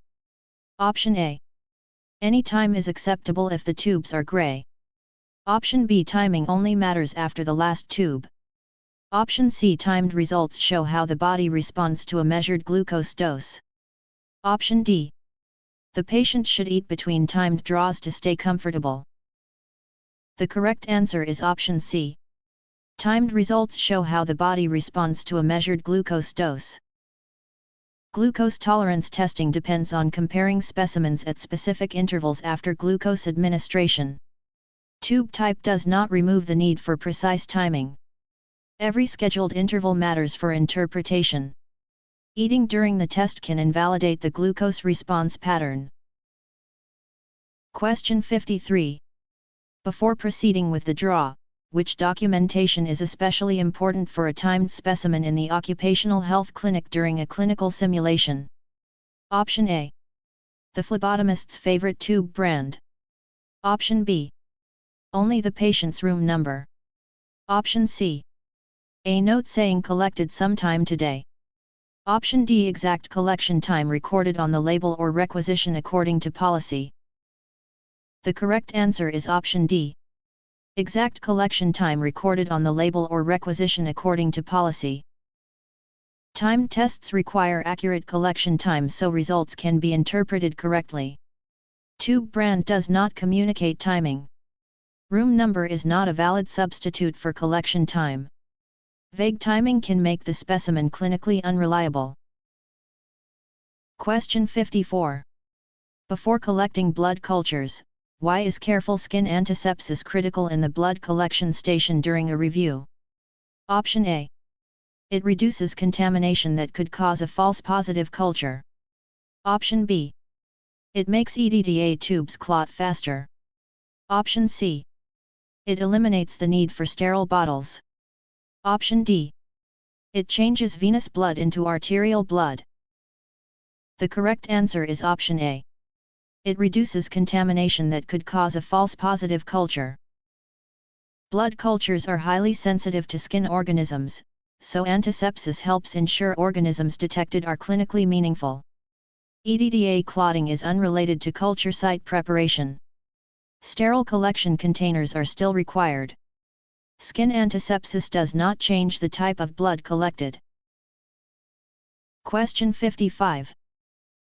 Option A. Any time is acceptable if the tubes are gray. Option B. Timing only matters after the last tube. Option C. Timed results show how the body responds to a measured glucose dose. Option D. The patient should eat between timed draws to stay comfortable. The correct answer is option C. Timed results show how the body responds to a measured glucose dose. Glucose tolerance testing depends on comparing specimens at specific intervals after glucose administration. Tube type does not remove the need for precise timing. Every scheduled interval matters for interpretation. Eating during the test can invalidate the glucose response pattern. Question 53. Before proceeding with the draw, which documentation is especially important for a timed specimen in the occupational health clinic during a clinical simulation? Option A. The phlebotomist's favorite tube brand. Option B. Only the patient's room number. Option C. A note saying collected sometime today. Option D. Exact collection time recorded on the label or requisition according to policy. The correct answer is option D. Exact collection time recorded on the label or requisition according to policy. Timed tests require accurate collection time so results can be interpreted correctly. Tube brand does not communicate timing. Room number is not a valid substitute for collection time. Vague timing can make the specimen clinically unreliable. Question 54. Before collecting blood cultures, why is careful skin antisepsis critical in the blood collection station during a review? Option A. It reduces contamination that could cause a false positive culture. Option B. It makes EDTA tubes clot faster. Option C. It eliminates the need for sterile bottles. Option D. It changes venous blood into arterial blood. The correct answer is option A. It reduces contamination that could cause a false positive culture. Blood cultures are highly sensitive to skin organisms, so antisepsis helps ensure organisms detected are clinically meaningful. EDTA clotting is unrelated to culture site preparation. Sterile collection containers are still required. Skin antisepsis does not change the type of blood collected. Question 55.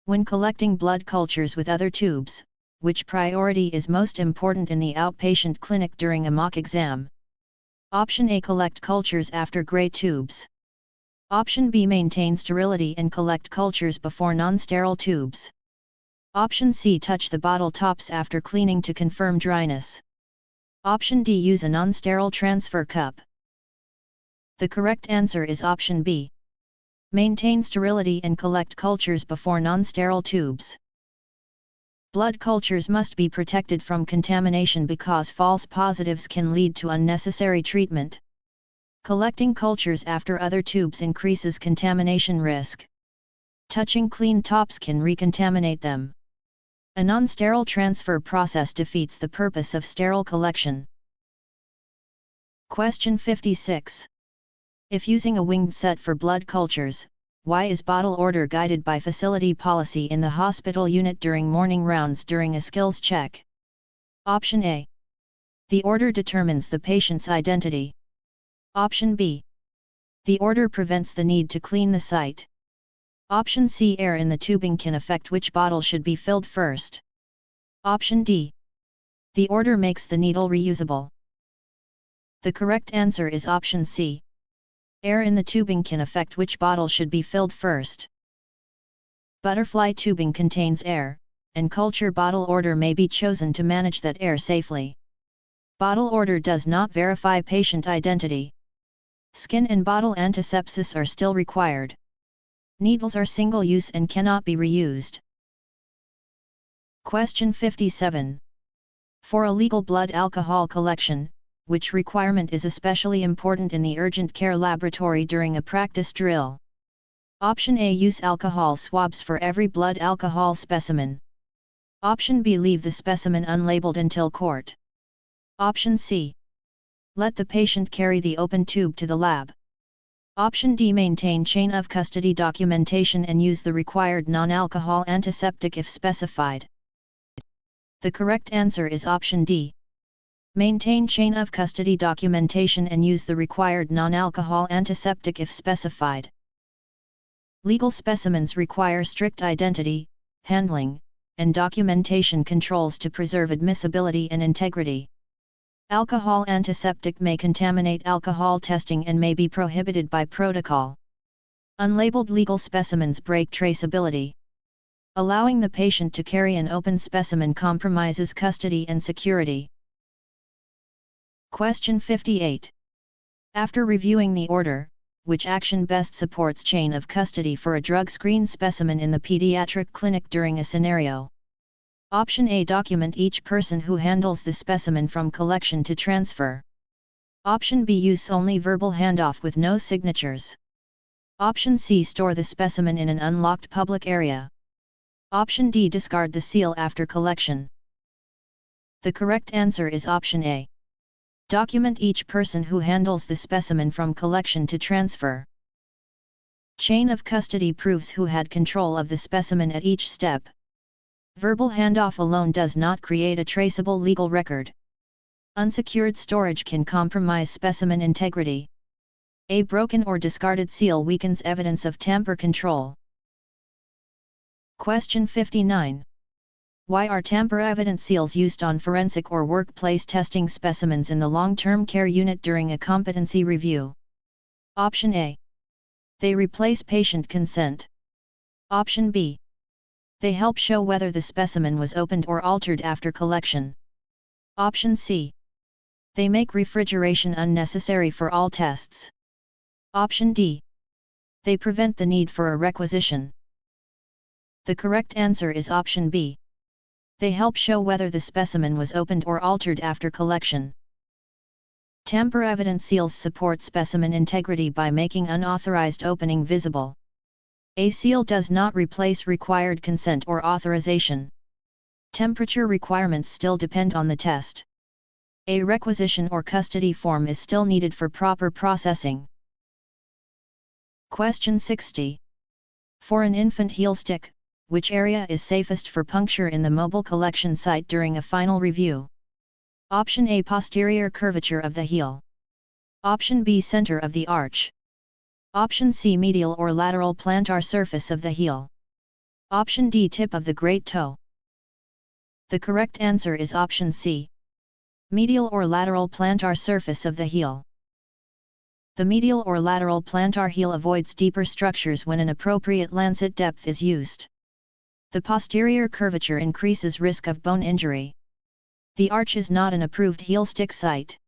When collecting blood cultures with other tubes, which priority is most important in the outpatient clinic during a mock exam? Option A. Collect cultures after gray tubes. Option B. Maintain sterility and collect cultures before non-sterile tubes. Option C. Touch the bottle tops after cleaning to confirm dryness. Option D. Use a non-sterile transfer cup. The correct answer is option B. Maintain sterility and collect cultures before non-sterile tubes. Blood cultures must be protected from contamination because false positives can lead to unnecessary treatment. Collecting cultures after other tubes increases contamination risk. Touching clean tops can recontaminate them. A non-sterile transfer process defeats the purpose of sterile collection. Question 56. If using a winged set for blood cultures, why is bottle order guided by facility policy in the hospital unit during morning rounds during a skills check? Option A. The order determines the patient's identity. Option B. The order prevents the need to clean the site. Option C. Air in the tubing can affect which bottle should be filled first. Option D. The order makes the needle reusable. The correct answer is option C. Air in the tubing can affect which bottle should be filled first. Butterfly tubing contains air, and culture bottle order may be chosen to manage that air safely. Bottle order does not verify patient identity. Skin and bottle antisepsis are still required. Needles are single-use and cannot be reused. Question 57. For a legal blood alcohol collection, which requirement is especially important in the urgent care laboratory during a practice drill? Option A. Use alcohol swabs for every blood alcohol specimen. Option B. Leave the specimen unlabeled until court. Option C. Let the patient carry the open tube to the lab. Option D. Maintain chain of custody documentation and use the required non-alcohol antiseptic if specified. The correct answer is option D. Maintain chain of custody documentation and use the required non-alcohol antiseptic if specified. Legal specimens require strict identity, handling, and documentation controls to preserve admissibility and integrity. Alcohol antiseptic may contaminate alcohol testing and may be prohibited by protocol. Unlabeled legal specimens break traceability. Allowing the patient to carry an open specimen compromises custody and security. Question 58. After reviewing the order, which action best supports chain of custody for a drug screen specimen in the pediatric clinic during a scenario? Option A. Document each person who handles the specimen from collection to transfer. Option B. Use only verbal handoff with no signatures. Option C. Store the specimen in an unlocked public area. Option D. Discard the seal after collection. The correct answer is option A. Document each person who handles the specimen from collection to transfer. Chain of custody proves who had control of the specimen at each step. Verbal handoff alone does not create a traceable legal record. Unsecured storage can compromise specimen integrity. A broken or discarded seal weakens evidence of tamper control. Question 59. Why are tamper-evident seals used on forensic or workplace testing specimens in the long-term care unit during a competency review? Option A. They replace patient consent. Option B. They help show whether the specimen was opened or altered after collection. Option C. They make refrigeration unnecessary for all tests. Option D. They prevent the need for a requisition. The correct answer is option B. They help show whether the specimen was opened or altered after collection. Tamper-evident seals support specimen integrity by making unauthorized opening visible. A seal does not replace required consent or authorization. Temperature requirements still depend on the test. A requisition or custody form is still needed for proper processing. Question 60. For an infant heel stick, which area is safest for puncture in the mobile collection site during a final review? Option A, posterior curvature of the heel. Option B, center of the arch. Option C, medial or lateral plantar surface of the heel. Option D, tip of the great toe. The correct answer is option C, medial or lateral plantar surface of the heel. The medial or lateral plantar heel avoids deeper structures when an appropriate lancet depth is used. The posterior curvature increases risk of bone injury. The arch is not an approved heel stick site.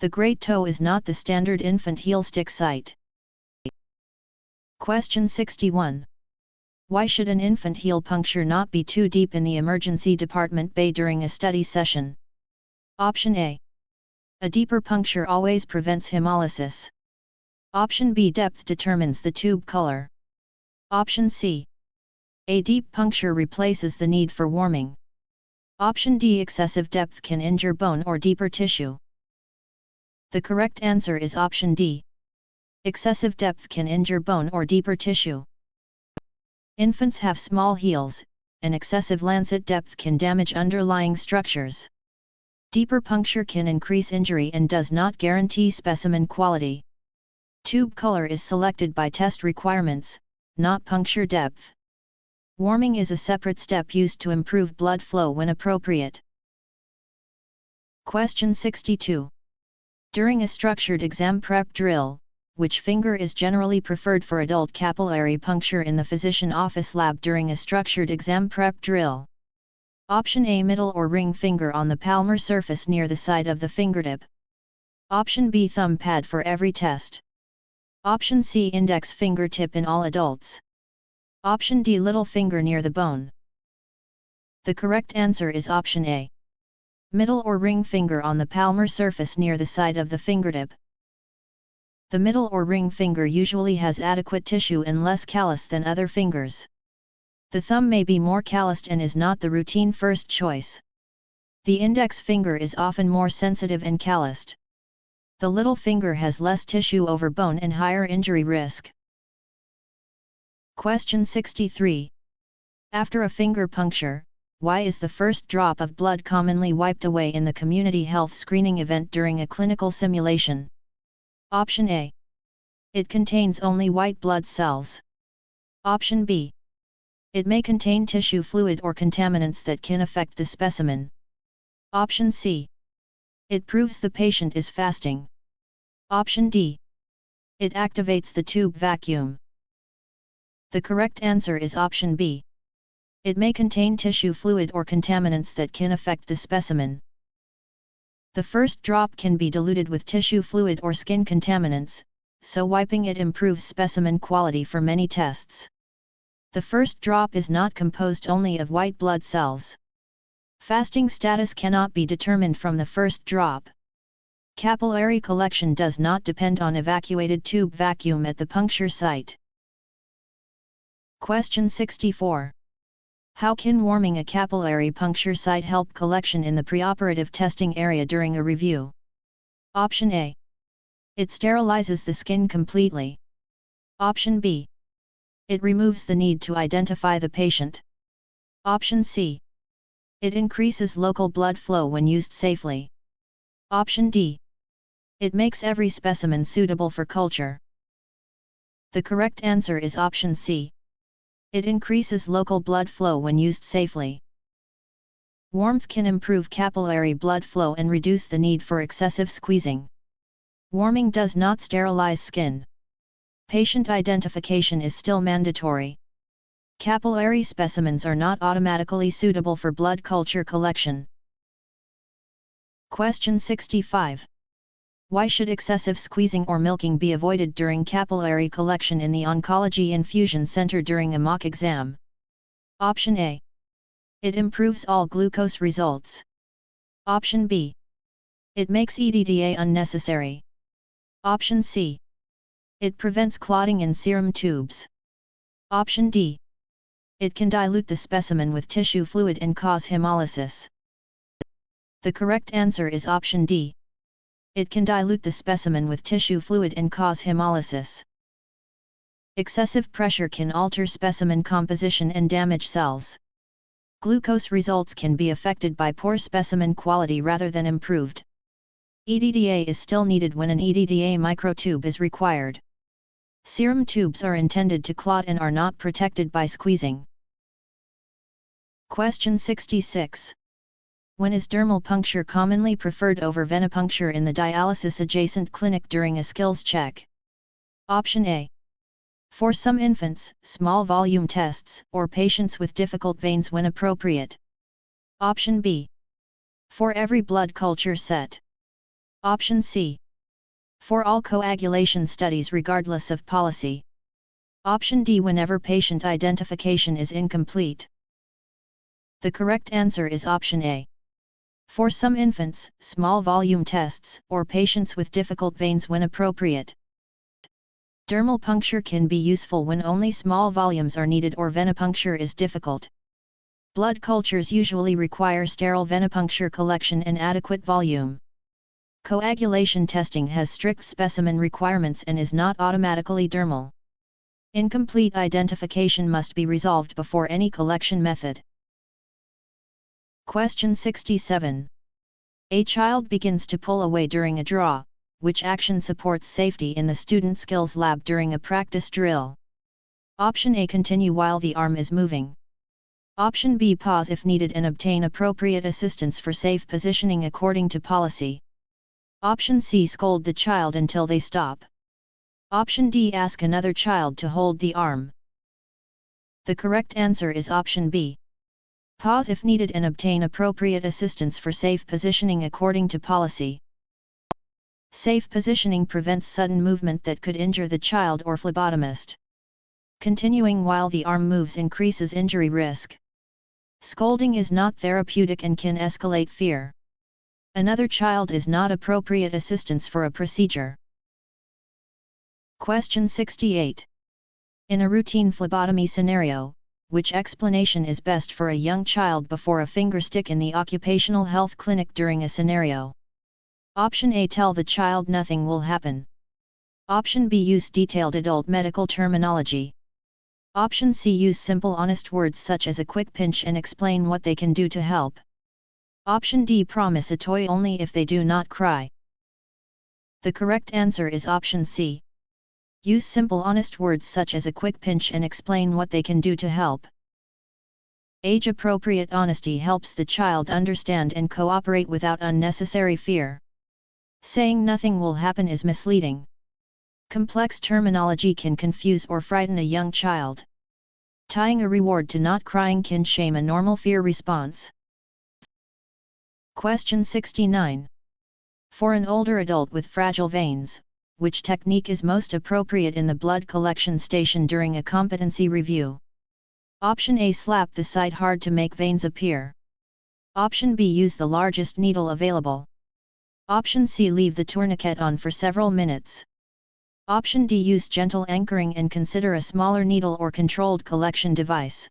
The great toe is not the standard infant heel stick site. Question 61. Why should an infant heel puncture not be too deep in the emergency department bay during a study session? Option A. A deeper puncture always prevents hemolysis. Option B, depth determines the tube color. Option C. A deep puncture replaces the need for warming. Option D, excessive depth can injure bone or deeper tissue. The correct answer is option D. Excessive depth can injure bone or deeper tissue. Infants have small heels, and excessive lancet depth can damage underlying structures. Deeper puncture can increase injury and does not guarantee specimen quality. Tube color is selected by test requirements, not puncture depth. Warming is a separate step used to improve blood flow when appropriate. Question 62. During a structured exam prep drill, which finger is generally preferred for adult capillary puncture in the physician office lab during a structured exam prep drill? Option A, middle or ring finger on the palmar surface near the side of the fingertip. Option B, thumb pad for every test. Option C, index fingertip in all adults. Option D, little finger near the bone. The correct answer is option A. Middle or ring finger on the palmar surface near the side of the fingertip. The middle or ring finger usually has adequate tissue and less callus than other fingers. The thumb may be more calloused and is not the routine first choice. The index finger is often more sensitive and calloused. The little finger has less tissue over bone and higher injury risk. Question 63. After a finger puncture, why is the first drop of blood commonly wiped away in the community health screening event during a clinical simulation? Option A. It contains only white blood cells. Option B. It may contain tissue fluid or contaminants that can affect the specimen. Option C. It proves the patient is fasting. Option D. It activates the tube vacuum. The correct answer is option B. It may contain tissue fluid or contaminants that can affect the specimen. The first drop can be diluted with tissue fluid or skin contaminants, so wiping it improves specimen quality for many tests. The first drop is not composed only of white blood cells. Fasting status cannot be determined from the first drop. Capillary collection does not depend on evacuated tube vacuum at the puncture site. Question 64. How can warming a capillary puncture site help collection in the preoperative testing area during a review? Option A. It sterilizes the skin completely. Option B. It removes the need to identify the patient. Option C. It increases local blood flow when used safely. Option D. It makes every specimen suitable for culture. The correct answer is option C. It increases local blood flow when used safely. Warmth can improve capillary blood flow and reduce the need for excessive squeezing. Warming does not sterilize skin. Patient identification is still mandatory. Capillary specimens are not automatically suitable for blood culture collection. Question 65. Why should excessive squeezing or milking be avoided during capillary collection in the Oncology Infusion Center during a mock exam? Option A. It improves all glucose results. Option B. It makes EDTA unnecessary. Option C. It prevents clotting in serum tubes. Option D. It can dilute the specimen with tissue fluid and cause hemolysis. The correct answer is option D. It can dilute the specimen with tissue fluid and cause hemolysis. Excessive pressure can alter specimen composition and damage cells. Glucose results can be affected by poor specimen quality rather than improved. EDTA is still needed when an EDTA microtube is required. Serum tubes are intended to clot and are not protected by squeezing. Question 66. When is dermal puncture commonly preferred over venipuncture in the dialysis-adjacent clinic during a skills check? Option A. For some infants, small volume tests, or patients with difficult veins when appropriate. Option B. For every blood culture set. Option C. For all coagulation studies regardless of policy. Option D. Whenever patient identification is incomplete. The correct answer is option A. For some infants, small volume tests, or patients with difficult veins when appropriate. Dermal puncture can be useful when only small volumes are needed or venipuncture is difficult. Blood cultures usually require sterile venipuncture collection and adequate volume. Coagulation testing has strict specimen requirements and is not automatically dermal. Incomplete identification must be resolved before any collection method. Question 67. A child begins to pull away during a draw. Which action supports safety in the student skills lab during a practice drill? Option A. Continue while the arm is moving. Option B. Pause if needed and obtain appropriate assistance for safe positioning according to policy. Option C. Scold the child until they stop. Option D. Ask another child to hold the arm. The correct answer is option B. Pause if needed and obtain appropriate assistance for safe positioning according to policy. Safe positioning prevents sudden movement that could injure the child or phlebotomist. Continuing while the arm moves increases injury risk. Scolding is not therapeutic and can escalate fear. Another child is not appropriate assistance for a procedure. Question 68. In a routine phlebotomy scenario, which explanation is best for a young child before a finger stick in the occupational health clinic during a scenario? Option A. Tell the child nothing will happen. Option B. Use detailed adult medical terminology. Option C. Use simple honest words such as a quick pinch and explain what they can do to help. Option D. Promise a toy only if they do not cry. The correct answer is option C. Use simple honest words such as a quick pinch and explain what they can do to help. Age-appropriate honesty helps the child understand and cooperate without unnecessary fear. Saying nothing will happen is misleading. Complex terminology can confuse or frighten a young child. Tying a reward to not crying can shame a normal fear response. Question 69. For an older adult with fragile veins, which technique is most appropriate in the blood collection station during a competency review? Option A. Slap the site hard to make veins appear. Option B. Use the largest needle available. Option C. Leave the tourniquet on for several minutes. Option D. Use gentle anchoring and consider a smaller needle or controlled collection device.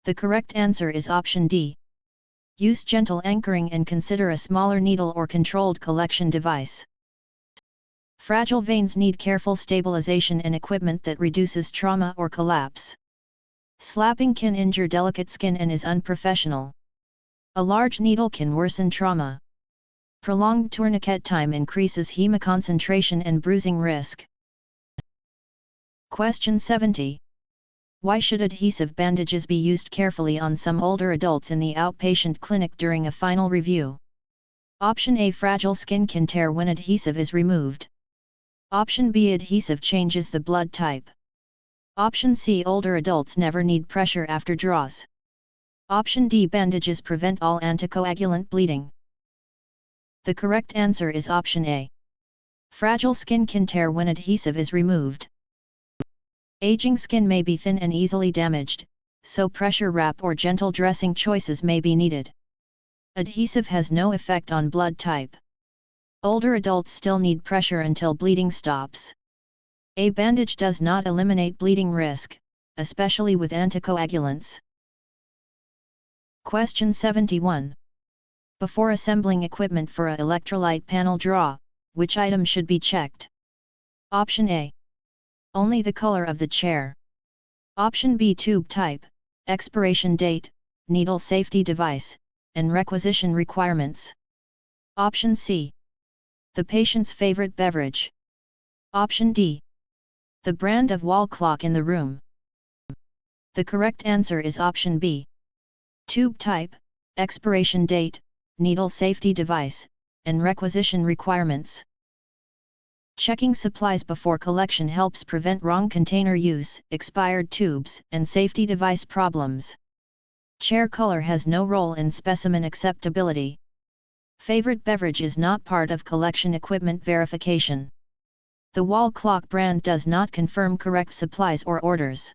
The correct answer is option D. Use gentle anchoring and consider a smaller needle or controlled collection device. Fragile veins need careful stabilization and equipment that reduces trauma or collapse. Slapping can injure delicate skin and is unprofessional. A large needle can worsen trauma. Prolonged tourniquet time increases hemoconcentration and bruising risk. Question 70. Why should adhesive bandages be used carefully on some older adults in the outpatient clinic during a final review? Option A. Fragile skin can tear when adhesive is removed. Option B. Adhesive changes the blood type. Option C. Older adults never need pressure after draws. Option D. Bandages prevent all anticoagulant bleeding. The correct answer is option A. Fragile skin can tear when adhesive is removed. Aging skin may be thin and easily damaged, so pressure wrap or gentle dressing choices may be needed. Adhesive has no effect on blood type. Older adults still need pressure until bleeding stops. A bandage does not eliminate bleeding risk, especially with anticoagulants. Question 71. Before assembling equipment for a electrolyte panel draw, which item should be checked? Option A. Only the color of the chair. Option B. Tube type, expiration date, needle safety device, and requisition requirements. Option C. The patient's favorite beverage. Option D. The brand of wall clock in the room. The correct answer is option B. Tube type, expiration date, needle safety device, and requisition requirements. Checking supplies before collection helps prevent wrong container use, expired tubes, and safety device problems. Chair color has no role in specimen acceptability. Favorite beverage is not part of collection equipment verification. The wall clock brand does not confirm correct supplies or orders.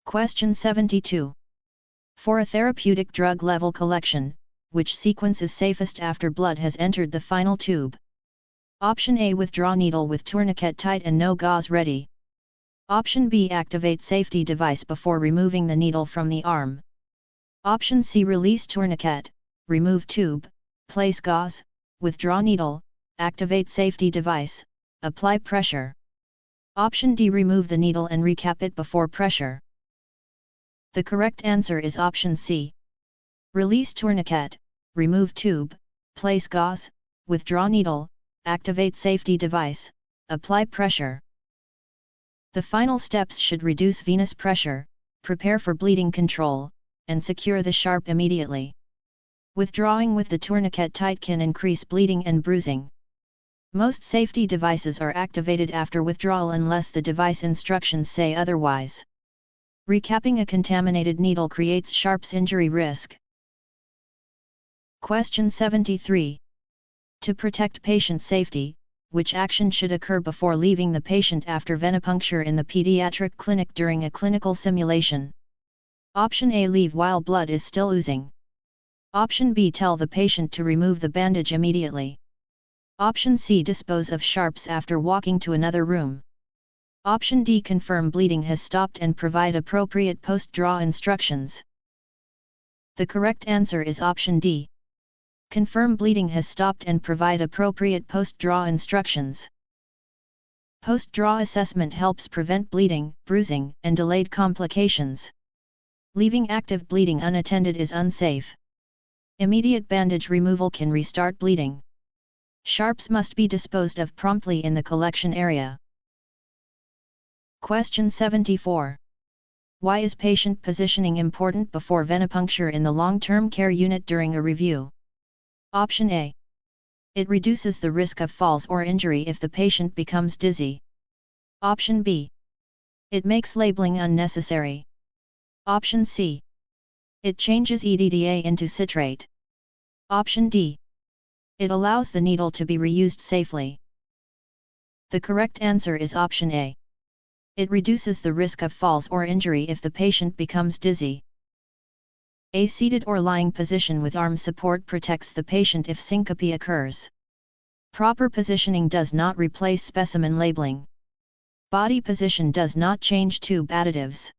Question 72. For a therapeutic drug level collection, which sequence is safest after blood has entered the final tube? Option A. Withdraw needle with tourniquet tight and no gauze ready. Option B. Activate safety device before removing the needle from the arm. Option C. Release tourniquet, remove tube, place gauze, withdraw needle, activate safety device, apply pressure. Option D. Remove the needle and recap it before pressure. The correct answer is option C. Release tourniquet, remove tube, place gauze, withdraw needle, activate safety device, apply pressure. The final steps should reduce venous pressure, prepare for bleeding control, and secure the sharp immediately. Withdrawing with the tourniquet tight can increase bleeding and bruising. Most safety devices are activated after withdrawal unless the device instructions say otherwise. Recapping a contaminated needle creates sharp injury risk. Question 73. To protect patient safety, which action should occur before leaving the patient after venipuncture in the pediatric clinic during a clinical simulation? Option A. Leave while blood is still oozing. Option B. Tell the patient to remove the bandage immediately. Option C. Dispose of sharps after walking to another room. Option D. Confirm bleeding has stopped and provide appropriate post-draw instructions. The correct answer is option D. Confirm bleeding has stopped and provide appropriate post-draw instructions. Post-draw assessment helps prevent bleeding, bruising, and delayed complications. Leaving active bleeding unattended is unsafe. Immediate bandage removal can restart bleeding. Sharps must be disposed of promptly in the collection area. Question 74. Why is patient positioning important before venipuncture in the long-term care unit during a review? Option A. It reduces the risk of falls or injury if the patient becomes dizzy. Option B. It makes labeling unnecessary. Option C. It changes EDTA into citrate. Option D. It allows the needle to be reused safely. The correct answer is option A. It reduces the risk of falls or injury if the patient becomes dizzy. A seated or lying position with arm support protects the patient if syncope occurs. Proper positioning does not replace specimen labeling. Body position does not change tube additives.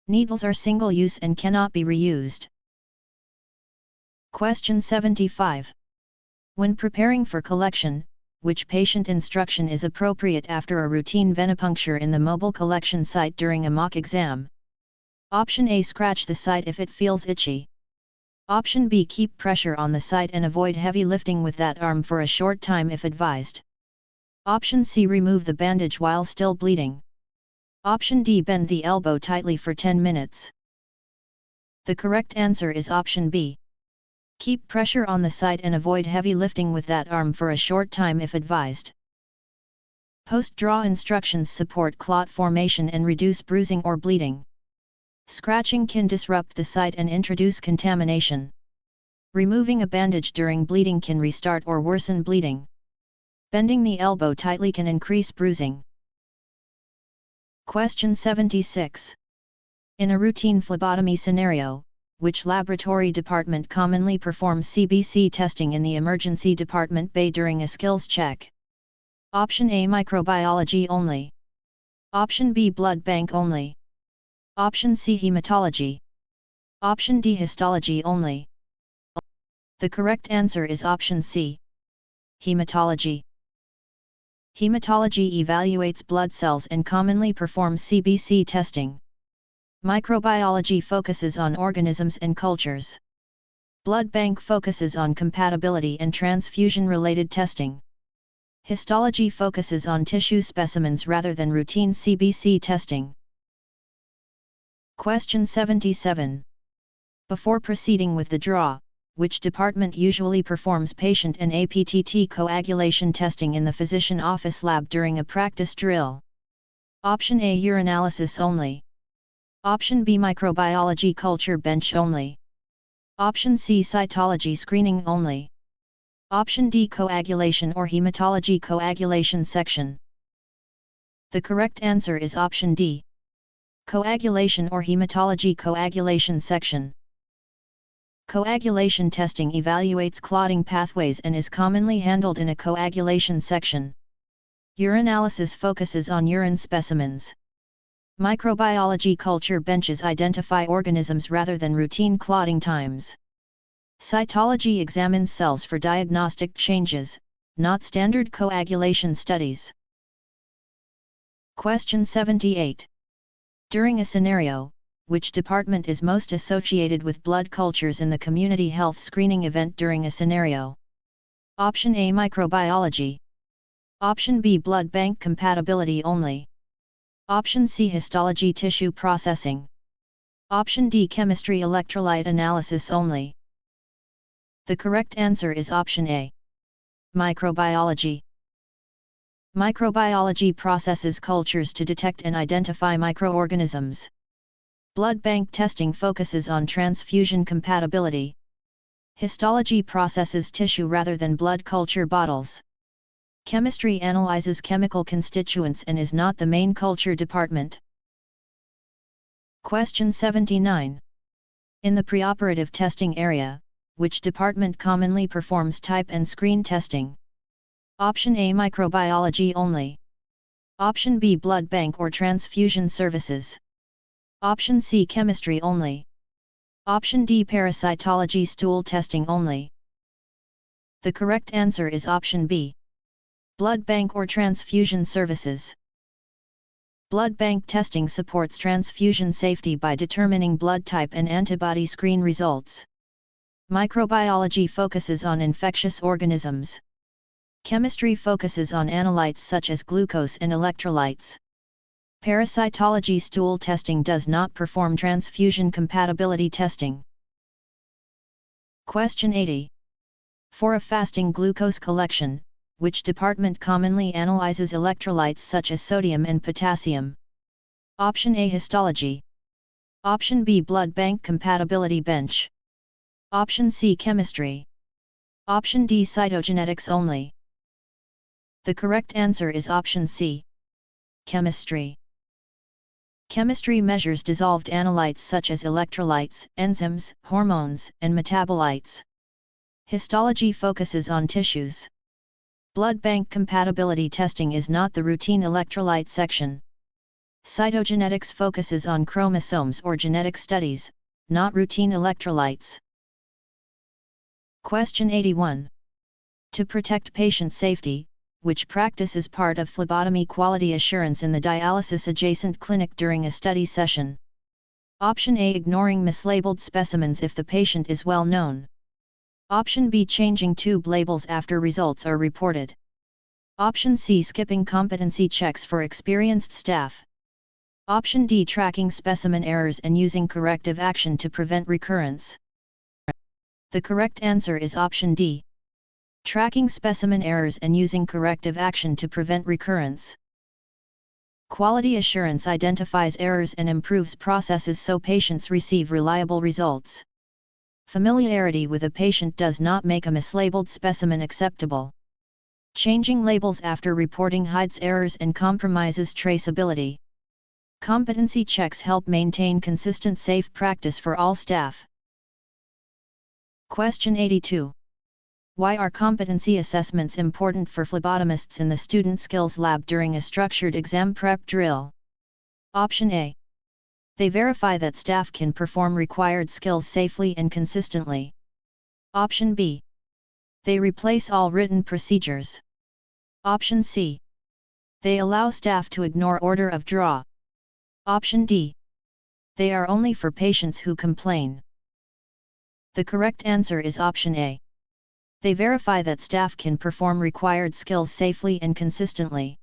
Needles are single-use and cannot be reused. Question 75. When preparing for collection, which patient instruction is appropriate after a routine venipuncture in the mobile collection site during a mock exam? Option A. Scratch the site if it feels itchy. Option B. Keep pressure on the site and avoid heavy lifting with that arm for a short time if advised. Option C. Remove the bandage while still bleeding. Option D. Bend the elbow tightly for 10 minutes. The correct answer is option B. Keep pressure on the site and avoid heavy lifting with that arm for a short time if advised. Post-draw instructions support clot formation and reduce bruising or bleeding. Scratching can disrupt the site and introduce contamination. Removing a bandage during bleeding can restart or worsen bleeding. Bending the elbow tightly can increase bruising. Question 76. In a routine phlebotomy scenario, which laboratory department commonly performs CBC testing in the emergency department bay during a skills check? Option A. Microbiology only. Option B. Blood bank only. Option C. Hematology. Option D. Histology only. The correct answer is option C. Hematology. Hematology evaluates blood cells and commonly performs CBC testing. Microbiology focuses on organisms and cultures. Blood bank focuses on compatibility and transfusion-related testing. Histology focuses on tissue specimens rather than routine CBC testing. Question 77. Before proceeding with the draw, which department usually performs patient and APTT coagulation testing in the physician office lab during a practice drill? Option A, urinalysis only. Option B, microbiology culture bench only. Option C, cytology screening only. Option D, coagulation or hematology coagulation section. The correct answer is option D. Coagulation or hematology coagulation section. Coagulation testing evaluates clotting pathways and is commonly handled in a coagulation section. Urinalysis focuses on urine specimens. Microbiology culture benches identify organisms rather than routine clotting times. Cytology examines cells for diagnostic changes, not standard coagulation studies. Question 78. During a scenario, which department is most associated with blood cultures in the community health screening event during a scenario? Option A, microbiology. Option B, blood bank compatibility only. Option C, histology tissue processing. Option D, chemistry electrolyte analysis only. The correct answer is option A. Microbiology. Microbiology processes cultures to detect and identify microorganisms. Blood bank testing focuses on transfusion compatibility. Histology processes tissue rather than blood culture bottles. Chemistry analyzes chemical constituents and is not the main culture department. Question 79. In the preoperative testing area, which department commonly performs type and screen testing? Option A, microbiology only. Option B, blood bank or transfusion services. Option C, chemistry only. Option D, parasitology stool testing only. The correct answer is option B. Blood bank or transfusion services. Blood bank testing supports transfusion safety by determining blood type and antibody screen results. Microbiology focuses on infectious organisms. Chemistry focuses on analytes such as glucose and electrolytes. Parasitology stool testing does not perform transfusion compatibility testing. Question 80. For a fasting glucose collection, which department commonly analyzes electrolytes such as sodium and potassium? Option A, histology. Option B, blood bank compatibility bench. Option C, chemistry. Option D, cytogenetics only. The correct answer is option C. Chemistry. Chemistry measures dissolved analytes such as electrolytes, enzymes, hormones, and metabolites. Histology focuses on tissues. Blood bank compatibility testing is not the routine electrolyte section. Cytogenetics focuses on chromosomes or genetic studies, not routine electrolytes. Question 81. To protect patient safety, which practice is part of phlebotomy quality assurance in the dialysis-adjacent clinic during a study session? Option A, ignoring mislabeled specimens if the patient is well known. Option B, changing tube labels after results are reported. Option C, skipping competency checks for experienced staff. Option D, tracking specimen errors and using corrective action to prevent recurrence. The correct answer is option D. Tracking specimen errors and using corrective action to prevent recurrence. Quality assurance identifies errors and improves processes so patients receive reliable results. Familiarity with a patient does not make a mislabeled specimen acceptable. Changing labels after reporting hides errors and compromises traceability. Competency checks help maintain consistent safe practice for all staff. Question 82. Why are competency assessments important for phlebotomists in the student skills lab during a structured exam prep drill? Option A. They verify that staff can perform required skills safely and consistently. Option B. They replace all written procedures. Option C. They allow staff to ignore order of draw. Option D. They are only for patients who complain. The correct answer is option A. They verify that staff can perform required skills safely and consistently.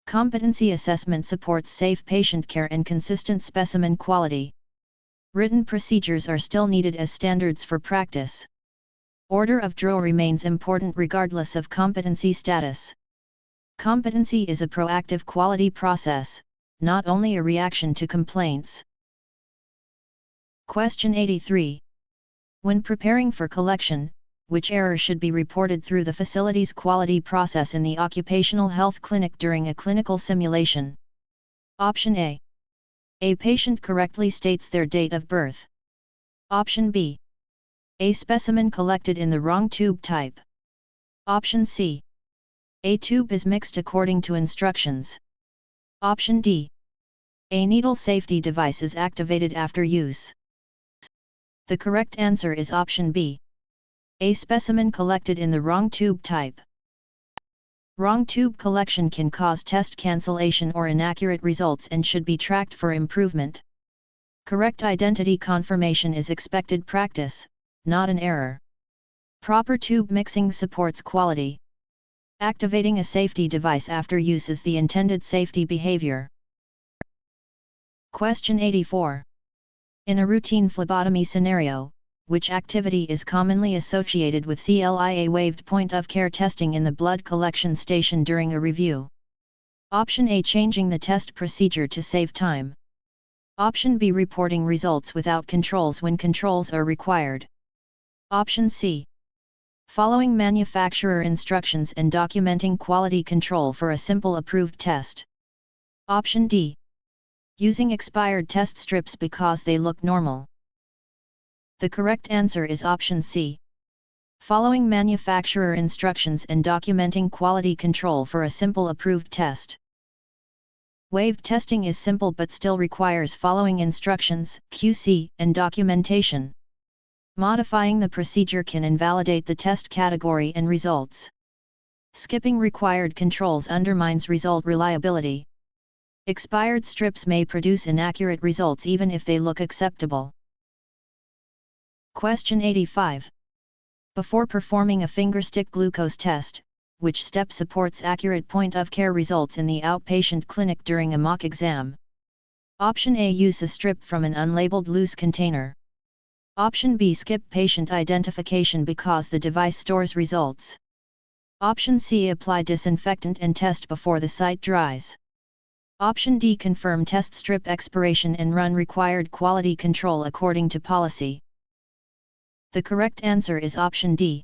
Competency assessment supports safe patient care and consistent specimen quality. Written procedures are still needed as standards for practice. Order of draw remains important regardless of competency status. Competency is a proactive quality process, not only a reaction to complaints. Question 83. When preparing for collection, which error should be reported through the facility's quality process in the occupational health clinic during a clinical simulation? Option A. A patient correctly states their date of birth. Option B. A specimen collected in the wrong tube type. Option C. A tube is mixed according to instructions. Option D. A needle safety device is activated after use. The correct answer is option B. A specimen collected in the wrong tube type. Wrong tube collection can cause test cancellation or inaccurate results and should be tracked for improvement. Correct identity confirmation is expected practice, not an error. Proper tube mixing supports quality. Activating a safety device after use is the intended safety behavior. Question 84. In a routine phlebotomy scenario, which activity is commonly associated with CLIA waived point-of-care testing in the blood collection station during a review? Option A. Changing the test procedure to save time. Option B. Reporting results without controls when controls are required. Option C. Following manufacturer instructions and documenting quality control for a simple approved test. Option D. Using expired test strips because they look normal. The correct answer is option C. Following manufacturer instructions and documenting quality control for a simple approved test. Waived testing is simple but still requires following instructions, QC, and documentation. Modifying the procedure can invalidate the test category and results. Skipping required controls undermines result reliability. Expired strips may produce inaccurate results even if they look acceptable. Question 85. Before performing a fingerstick glucose test, which step supports accurate point-of-care results in the outpatient clinic during a mock exam? Option A. Use a strip from an unlabeled loose container. Option B. Skip patient identification because the device stores results. Option C. Apply disinfectant and test before the site dries. Option D. Confirm test strip expiration and run required quality control according to policy. The correct answer is option D.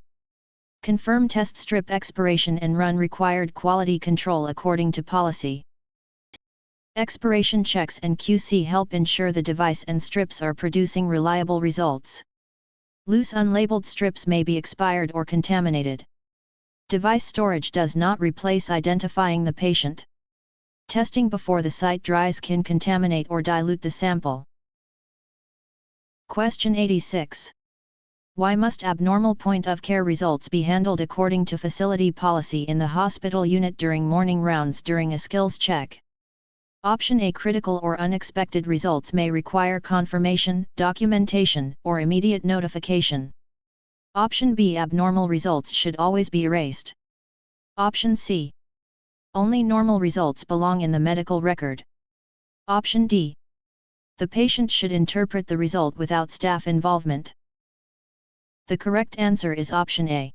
Confirm test strip expiration and run required quality control according to policy. Expiration checks and QC help ensure the device and strips are producing reliable results. Loose unlabeled strips may be expired or contaminated. Device storage does not replace identifying the patient. Testing before the site dries can contaminate or dilute the sample. Question 86. Why must abnormal point-of-care results be handled according to facility policy in the hospital unit during morning rounds during a skills check? Option A. Critical or unexpected results may require confirmation, documentation, or immediate notification. Option B. Abnormal results should always be erased. Option C. Only normal results belong in the medical record. Option D. The patient should interpret the result without staff involvement. The correct answer is option A.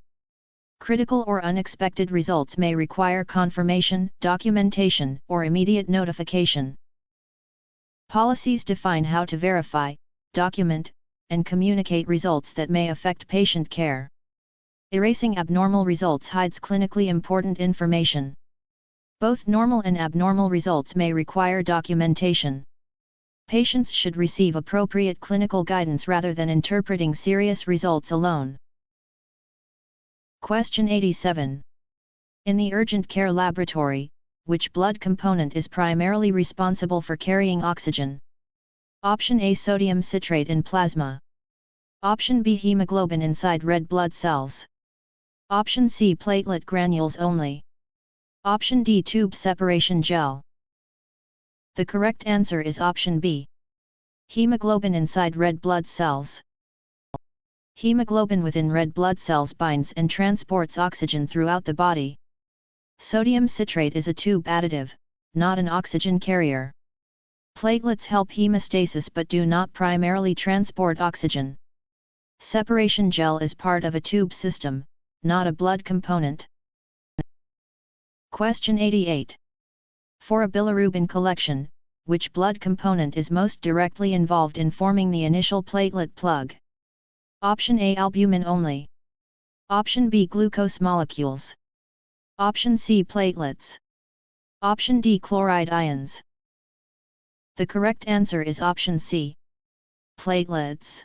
Critical or unexpected results may require confirmation, documentation, or immediate notification. Policies define how to verify, document, and communicate results that may affect patient care. Erasing abnormal results hides clinically important information. Both normal and abnormal results may require documentation. Patients should receive appropriate clinical guidance rather than interpreting serious results alone. Question 87. In the urgent care laboratory, which blood component is primarily responsible for carrying oxygen? Option A. Sodium citrate in plasma. Option B, hemoglobin inside red blood cells. Option C, platelet granules only. Option D, tube separation gel. The correct answer is option B. Hemoglobin inside red blood cells. Hemoglobin within red blood cells binds and transports oxygen throughout the body. Sodium citrate is a tube additive, not an oxygen carrier. Platelets help hemostasis but do not primarily transport oxygen. Separation gel is part of a tube system, not a blood component. Question 88. For a bilirubin collection, which blood component is most directly involved in forming the initial platelet plug? Option A, albumin only. Option B, glucose molecules. Option C, platelets. Option D, chloride ions. The correct answer is option C. Platelets.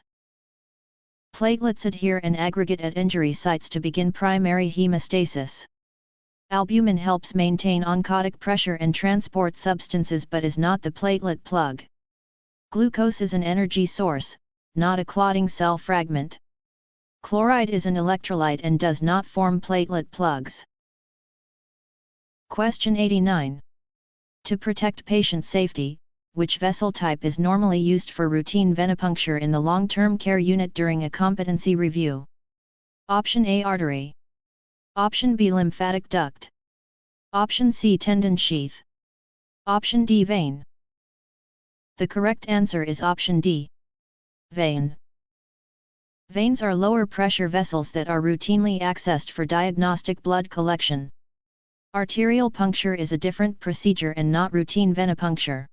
Platelets adhere and aggregate at injury sites to begin primary hemostasis. Albumin helps maintain oncotic pressure and transport substances but is not the platelet plug. Glucose is an energy source, not a clotting cell fragment. Chloride is an electrolyte and does not form platelet plugs. Question 89. To protect patient safety, which vessel type is normally used for routine venipuncture in the long-term care unit during a competency review? Option A, artery. Option B, lymphatic duct. Option C, tendon sheath. Option D, vein. The correct answer is option D. Vein. Veins are lower pressure vessels that are routinely accessed for diagnostic blood collection. Arterial puncture is a different procedure and not routine venipuncture.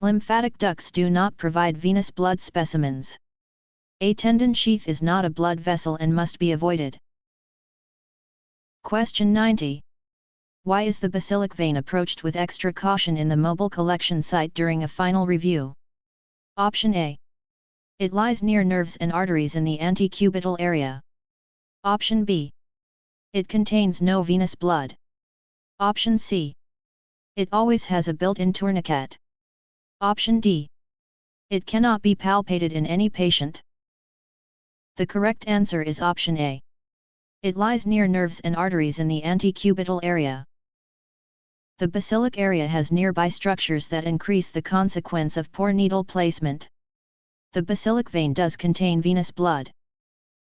Lymphatic ducts do not provide venous blood specimens. A tendon sheath is not a blood vessel and must be avoided. Question 90. Why is the basilic vein approached with extra caution in the mobile collection site during a final review? Option A. It lies near nerves and arteries in the antecubital area. Option B. It contains no venous blood. Option C. It always has a built-in tourniquet. Option D. It cannot be palpated in any patient. The correct answer is option A. It lies near nerves and arteries in the antecubital area. The basilic area has nearby structures that increase the consequence of poor needle placement. The basilic vein does contain venous blood.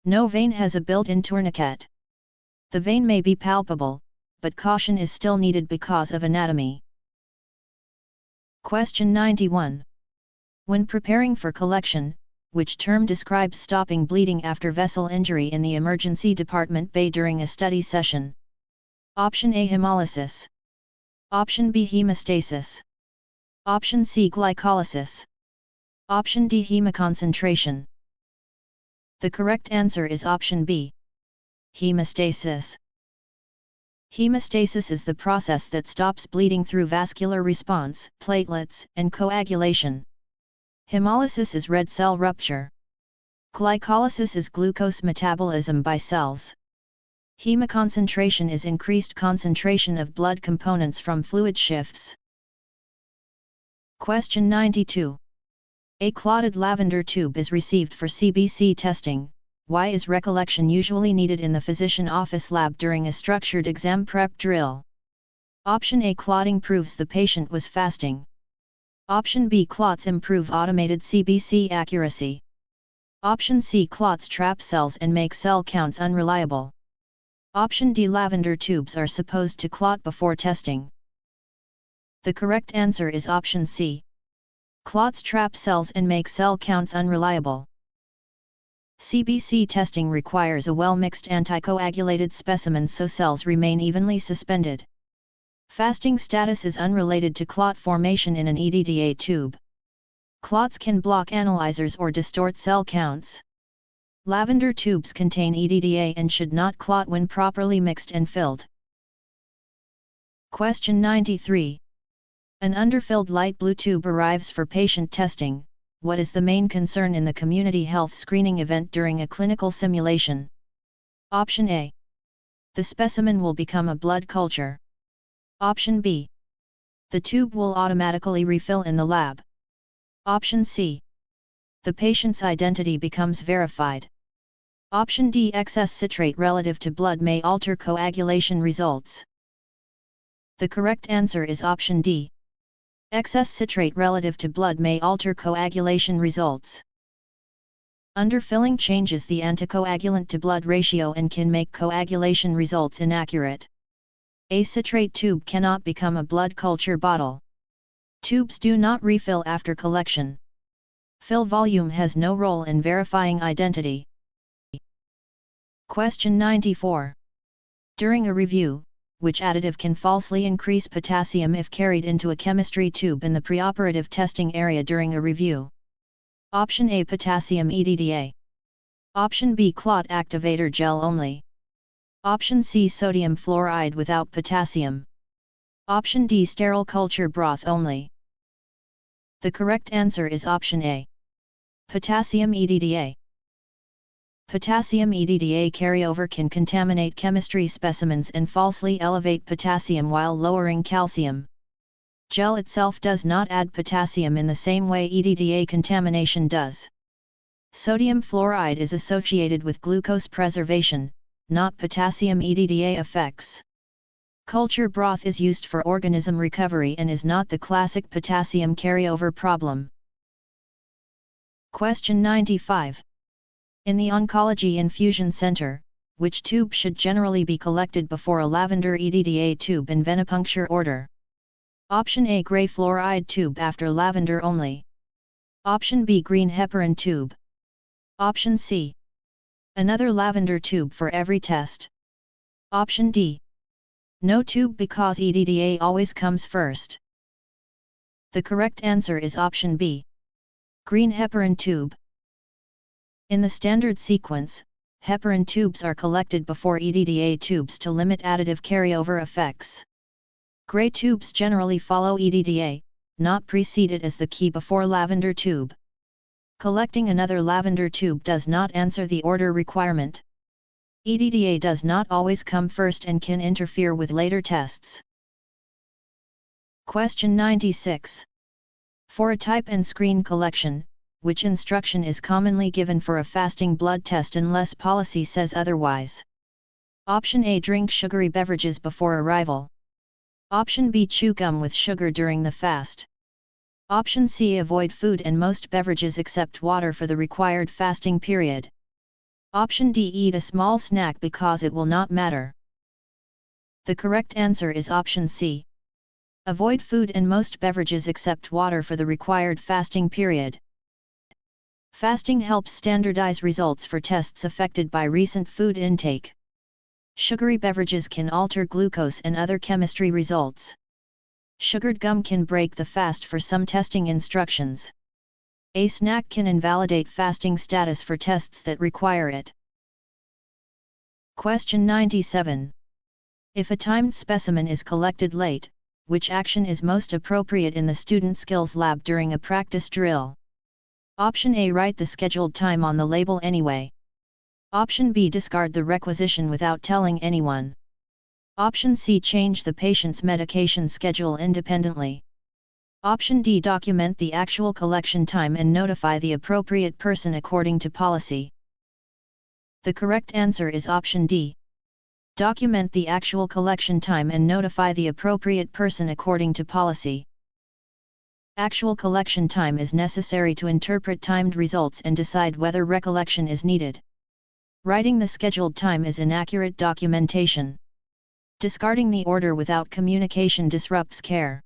No vein has a built-in tourniquet. The vein may be palpable, but caution is still needed because of anatomy. Question 91. When preparing for collection, which term describes stopping bleeding after vessel injury in the emergency department bay during a study session? Option A, hemolysis. Option B, hemostasis. Option C, glycolysis. Option D, hemoconcentration. The correct answer is option B. Hemostasis. Hemostasis is the process that stops bleeding through vascular response, platelets, and coagulation. Hemolysis is red cell rupture. Glycolysis is glucose metabolism by cells. Hemoconcentration is increased concentration of blood components from fluid shifts. Question 92. A clotted lavender tube is received for CBC testing. Why is recollection usually needed in the physician office lab during a structured exam prep drill? Option A, clotting proves the patient was fasting. Option B, clots improve automated CBC accuracy. Option C, clots trap cells and make cell counts unreliable. Option D, lavender tubes are supposed to clot before testing. The correct answer is option C. Clots trap cells and make cell counts unreliable. CBC testing requires a well-mixed anticoagulated specimen so cells remain evenly suspended. Fasting status is unrelated to clot formation in an EDTA tube. Clots can block analyzers or distort cell counts. Lavender tubes contain EDTA and should not clot when properly mixed and filled. Question 93. An underfilled light blue tube arrives for patient testing. What is the main concern in the community health screening event during a clinical simulation? Option A. The specimen will become a blood culture. Option B. The tube will automatically refill in the lab. Option C. The patient's identity becomes verified. Option D. Excess citrate relative to blood may alter coagulation results. The correct answer is option D. Excess citrate relative to blood may alter coagulation results. Underfilling changes the anticoagulant to blood ratio and can make coagulation results inaccurate. A citrate tube cannot become a blood culture bottle. Tubes do not refill after collection. Fill volume has no role in verifying identity. Question 94. During a review, which additive can falsely increase potassium if carried into a chemistry tube in the preoperative testing area during a review? Option A. Potassium EDTA. Option B. Clot activator gel only. Option C. Sodium fluoride without potassium. Option D. Sterile culture broth only. The correct answer is option A. Potassium EDTA. Potassium EDTA carryover can contaminate chemistry specimens and falsely elevate potassium while lowering calcium. Gel itself does not add potassium in the same way EDTA contamination does. Sodium fluoride is associated with glucose preservation, not potassium EDTA effects. Culture broth is used for organism recovery and is not the classic potassium carryover problem. Question 95. In the Oncology Infusion Center, which tube should generally be collected before a lavender EDTA tube in venipuncture order? Option A. Gray fluoride tube after lavender only. Option B. Green heparin tube. Option C. Another lavender tube for every test. Option D. No tube because EDTA always comes first. The correct answer is option B. Green heparin tube. In the standard sequence, heparin tubes are collected before EDTA tubes to limit additive carryover effects. Gray tubes generally follow EDTA, not precede it as the key before lavender tube. Collecting another lavender tube does not answer the order requirement. EDTA does not always come first and can interfere with later tests. Question 96. For a type and screen collection, which instruction is commonly given for a fasting blood test unless policy says otherwise? Option A. Drink sugary beverages before arrival. Option B. Chew gum with sugar during the fast. Option C. Avoid food and most beverages except water for the required fasting period. Option D. Eat a small snack because it will not matter. The correct answer is option C. Avoid food and most beverages except water for the required fasting period. Fasting helps standardize results for tests affected by recent food intake. Sugary beverages can alter glucose and other chemistry results. Sugared gum can break the fast for some testing instructions. A snack can invalidate fasting status for tests that require it. Question 97. If a timed specimen is collected late, which action is most appropriate in the student skills lab during a practice drill? Option A. Write the scheduled time on the label anyway. Option B. Discard the requisition without telling anyone. Option C. Change the patient's medication schedule independently. Option D. Document the actual collection time and notify the appropriate person according to policy. The correct answer is option D. Document the actual collection time and notify the appropriate person according to policy. Actual collection time is necessary to interpret timed results and decide whether recollection is needed. Writing the scheduled time is inaccurate documentation. Discarding the order without communication disrupts care.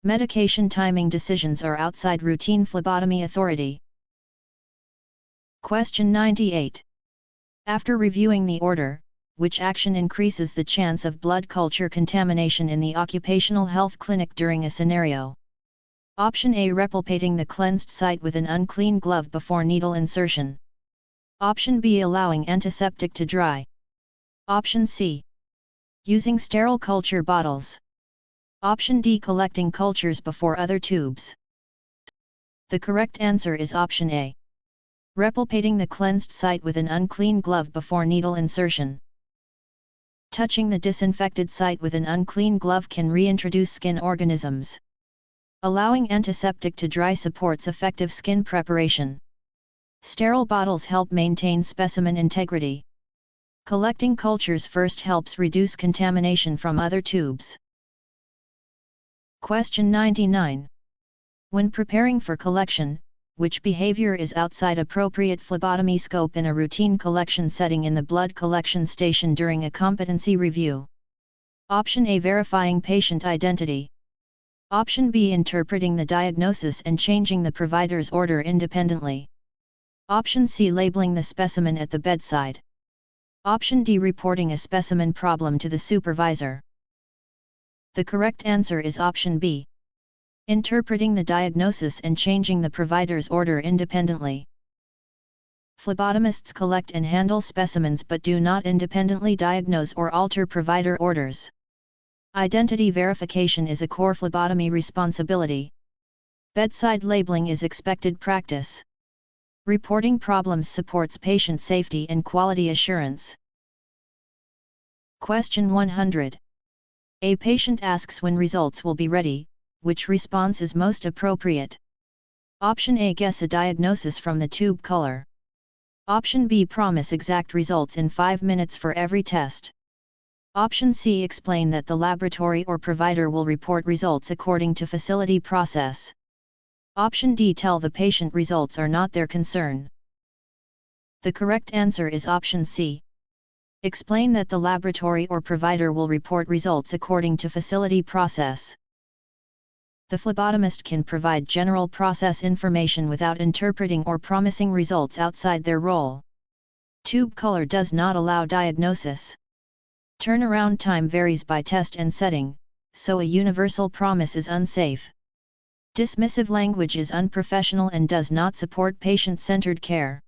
Medication timing decisions are outside routine phlebotomy authority. Question 98. After reviewing the order, which action increases the chance of blood culture contamination in the occupational health clinic during a scenario? Option A. Repulpating the cleansed site with an unclean glove before needle insertion. Option B. Allowing antiseptic to dry. Option C. Using sterile culture bottles. Option D. Collecting cultures before other tubes. The correct answer is option A. Repulpating the cleansed site with an unclean glove before needle insertion. Touching the disinfected site with an unclean glove can reintroduce skin organisms. Allowing antiseptic to dry supports effective skin preparation. Sterile bottles help maintain specimen integrity. Collecting cultures first helps reduce contamination from other tubes. Question 99. When preparing for collection, which behavior is outside appropriate phlebotomy scope in a routine collection setting in the blood collection station during a competency review? Option A. Verifying patient identity. Option B. Interpreting the diagnosis and changing the provider's order independently. Option C. Labeling the specimen at the bedside. Option D. Reporting a specimen problem to the supervisor. The correct answer is option B. Interpreting the diagnosis and changing the provider's order independently. Phlebotomists collect and handle specimens but do not independently diagnose or alter provider orders. Identity verification is a core phlebotomy responsibility. Bedside labeling is expected practice. Reporting problems supports patient safety and quality assurance. Question 100. A patient asks when results will be ready. Which response is most appropriate? Option A. Guess a diagnosis from the tube color. Option B. Promise exact results in 5 minutes for every test. Option C. Explain that the laboratory or provider will report results according to facility process. Option D. Tell the patient results are not their concern. The correct answer is option C. Explain that the laboratory or provider will report results according to facility process. The phlebotomist can provide general process information without interpreting or promising results outside their role. Tube color does not allow diagnosis. Turnaround time varies by test and setting, so a universal promise is unsafe. Dismissive language is unprofessional and does not support patient-centered care.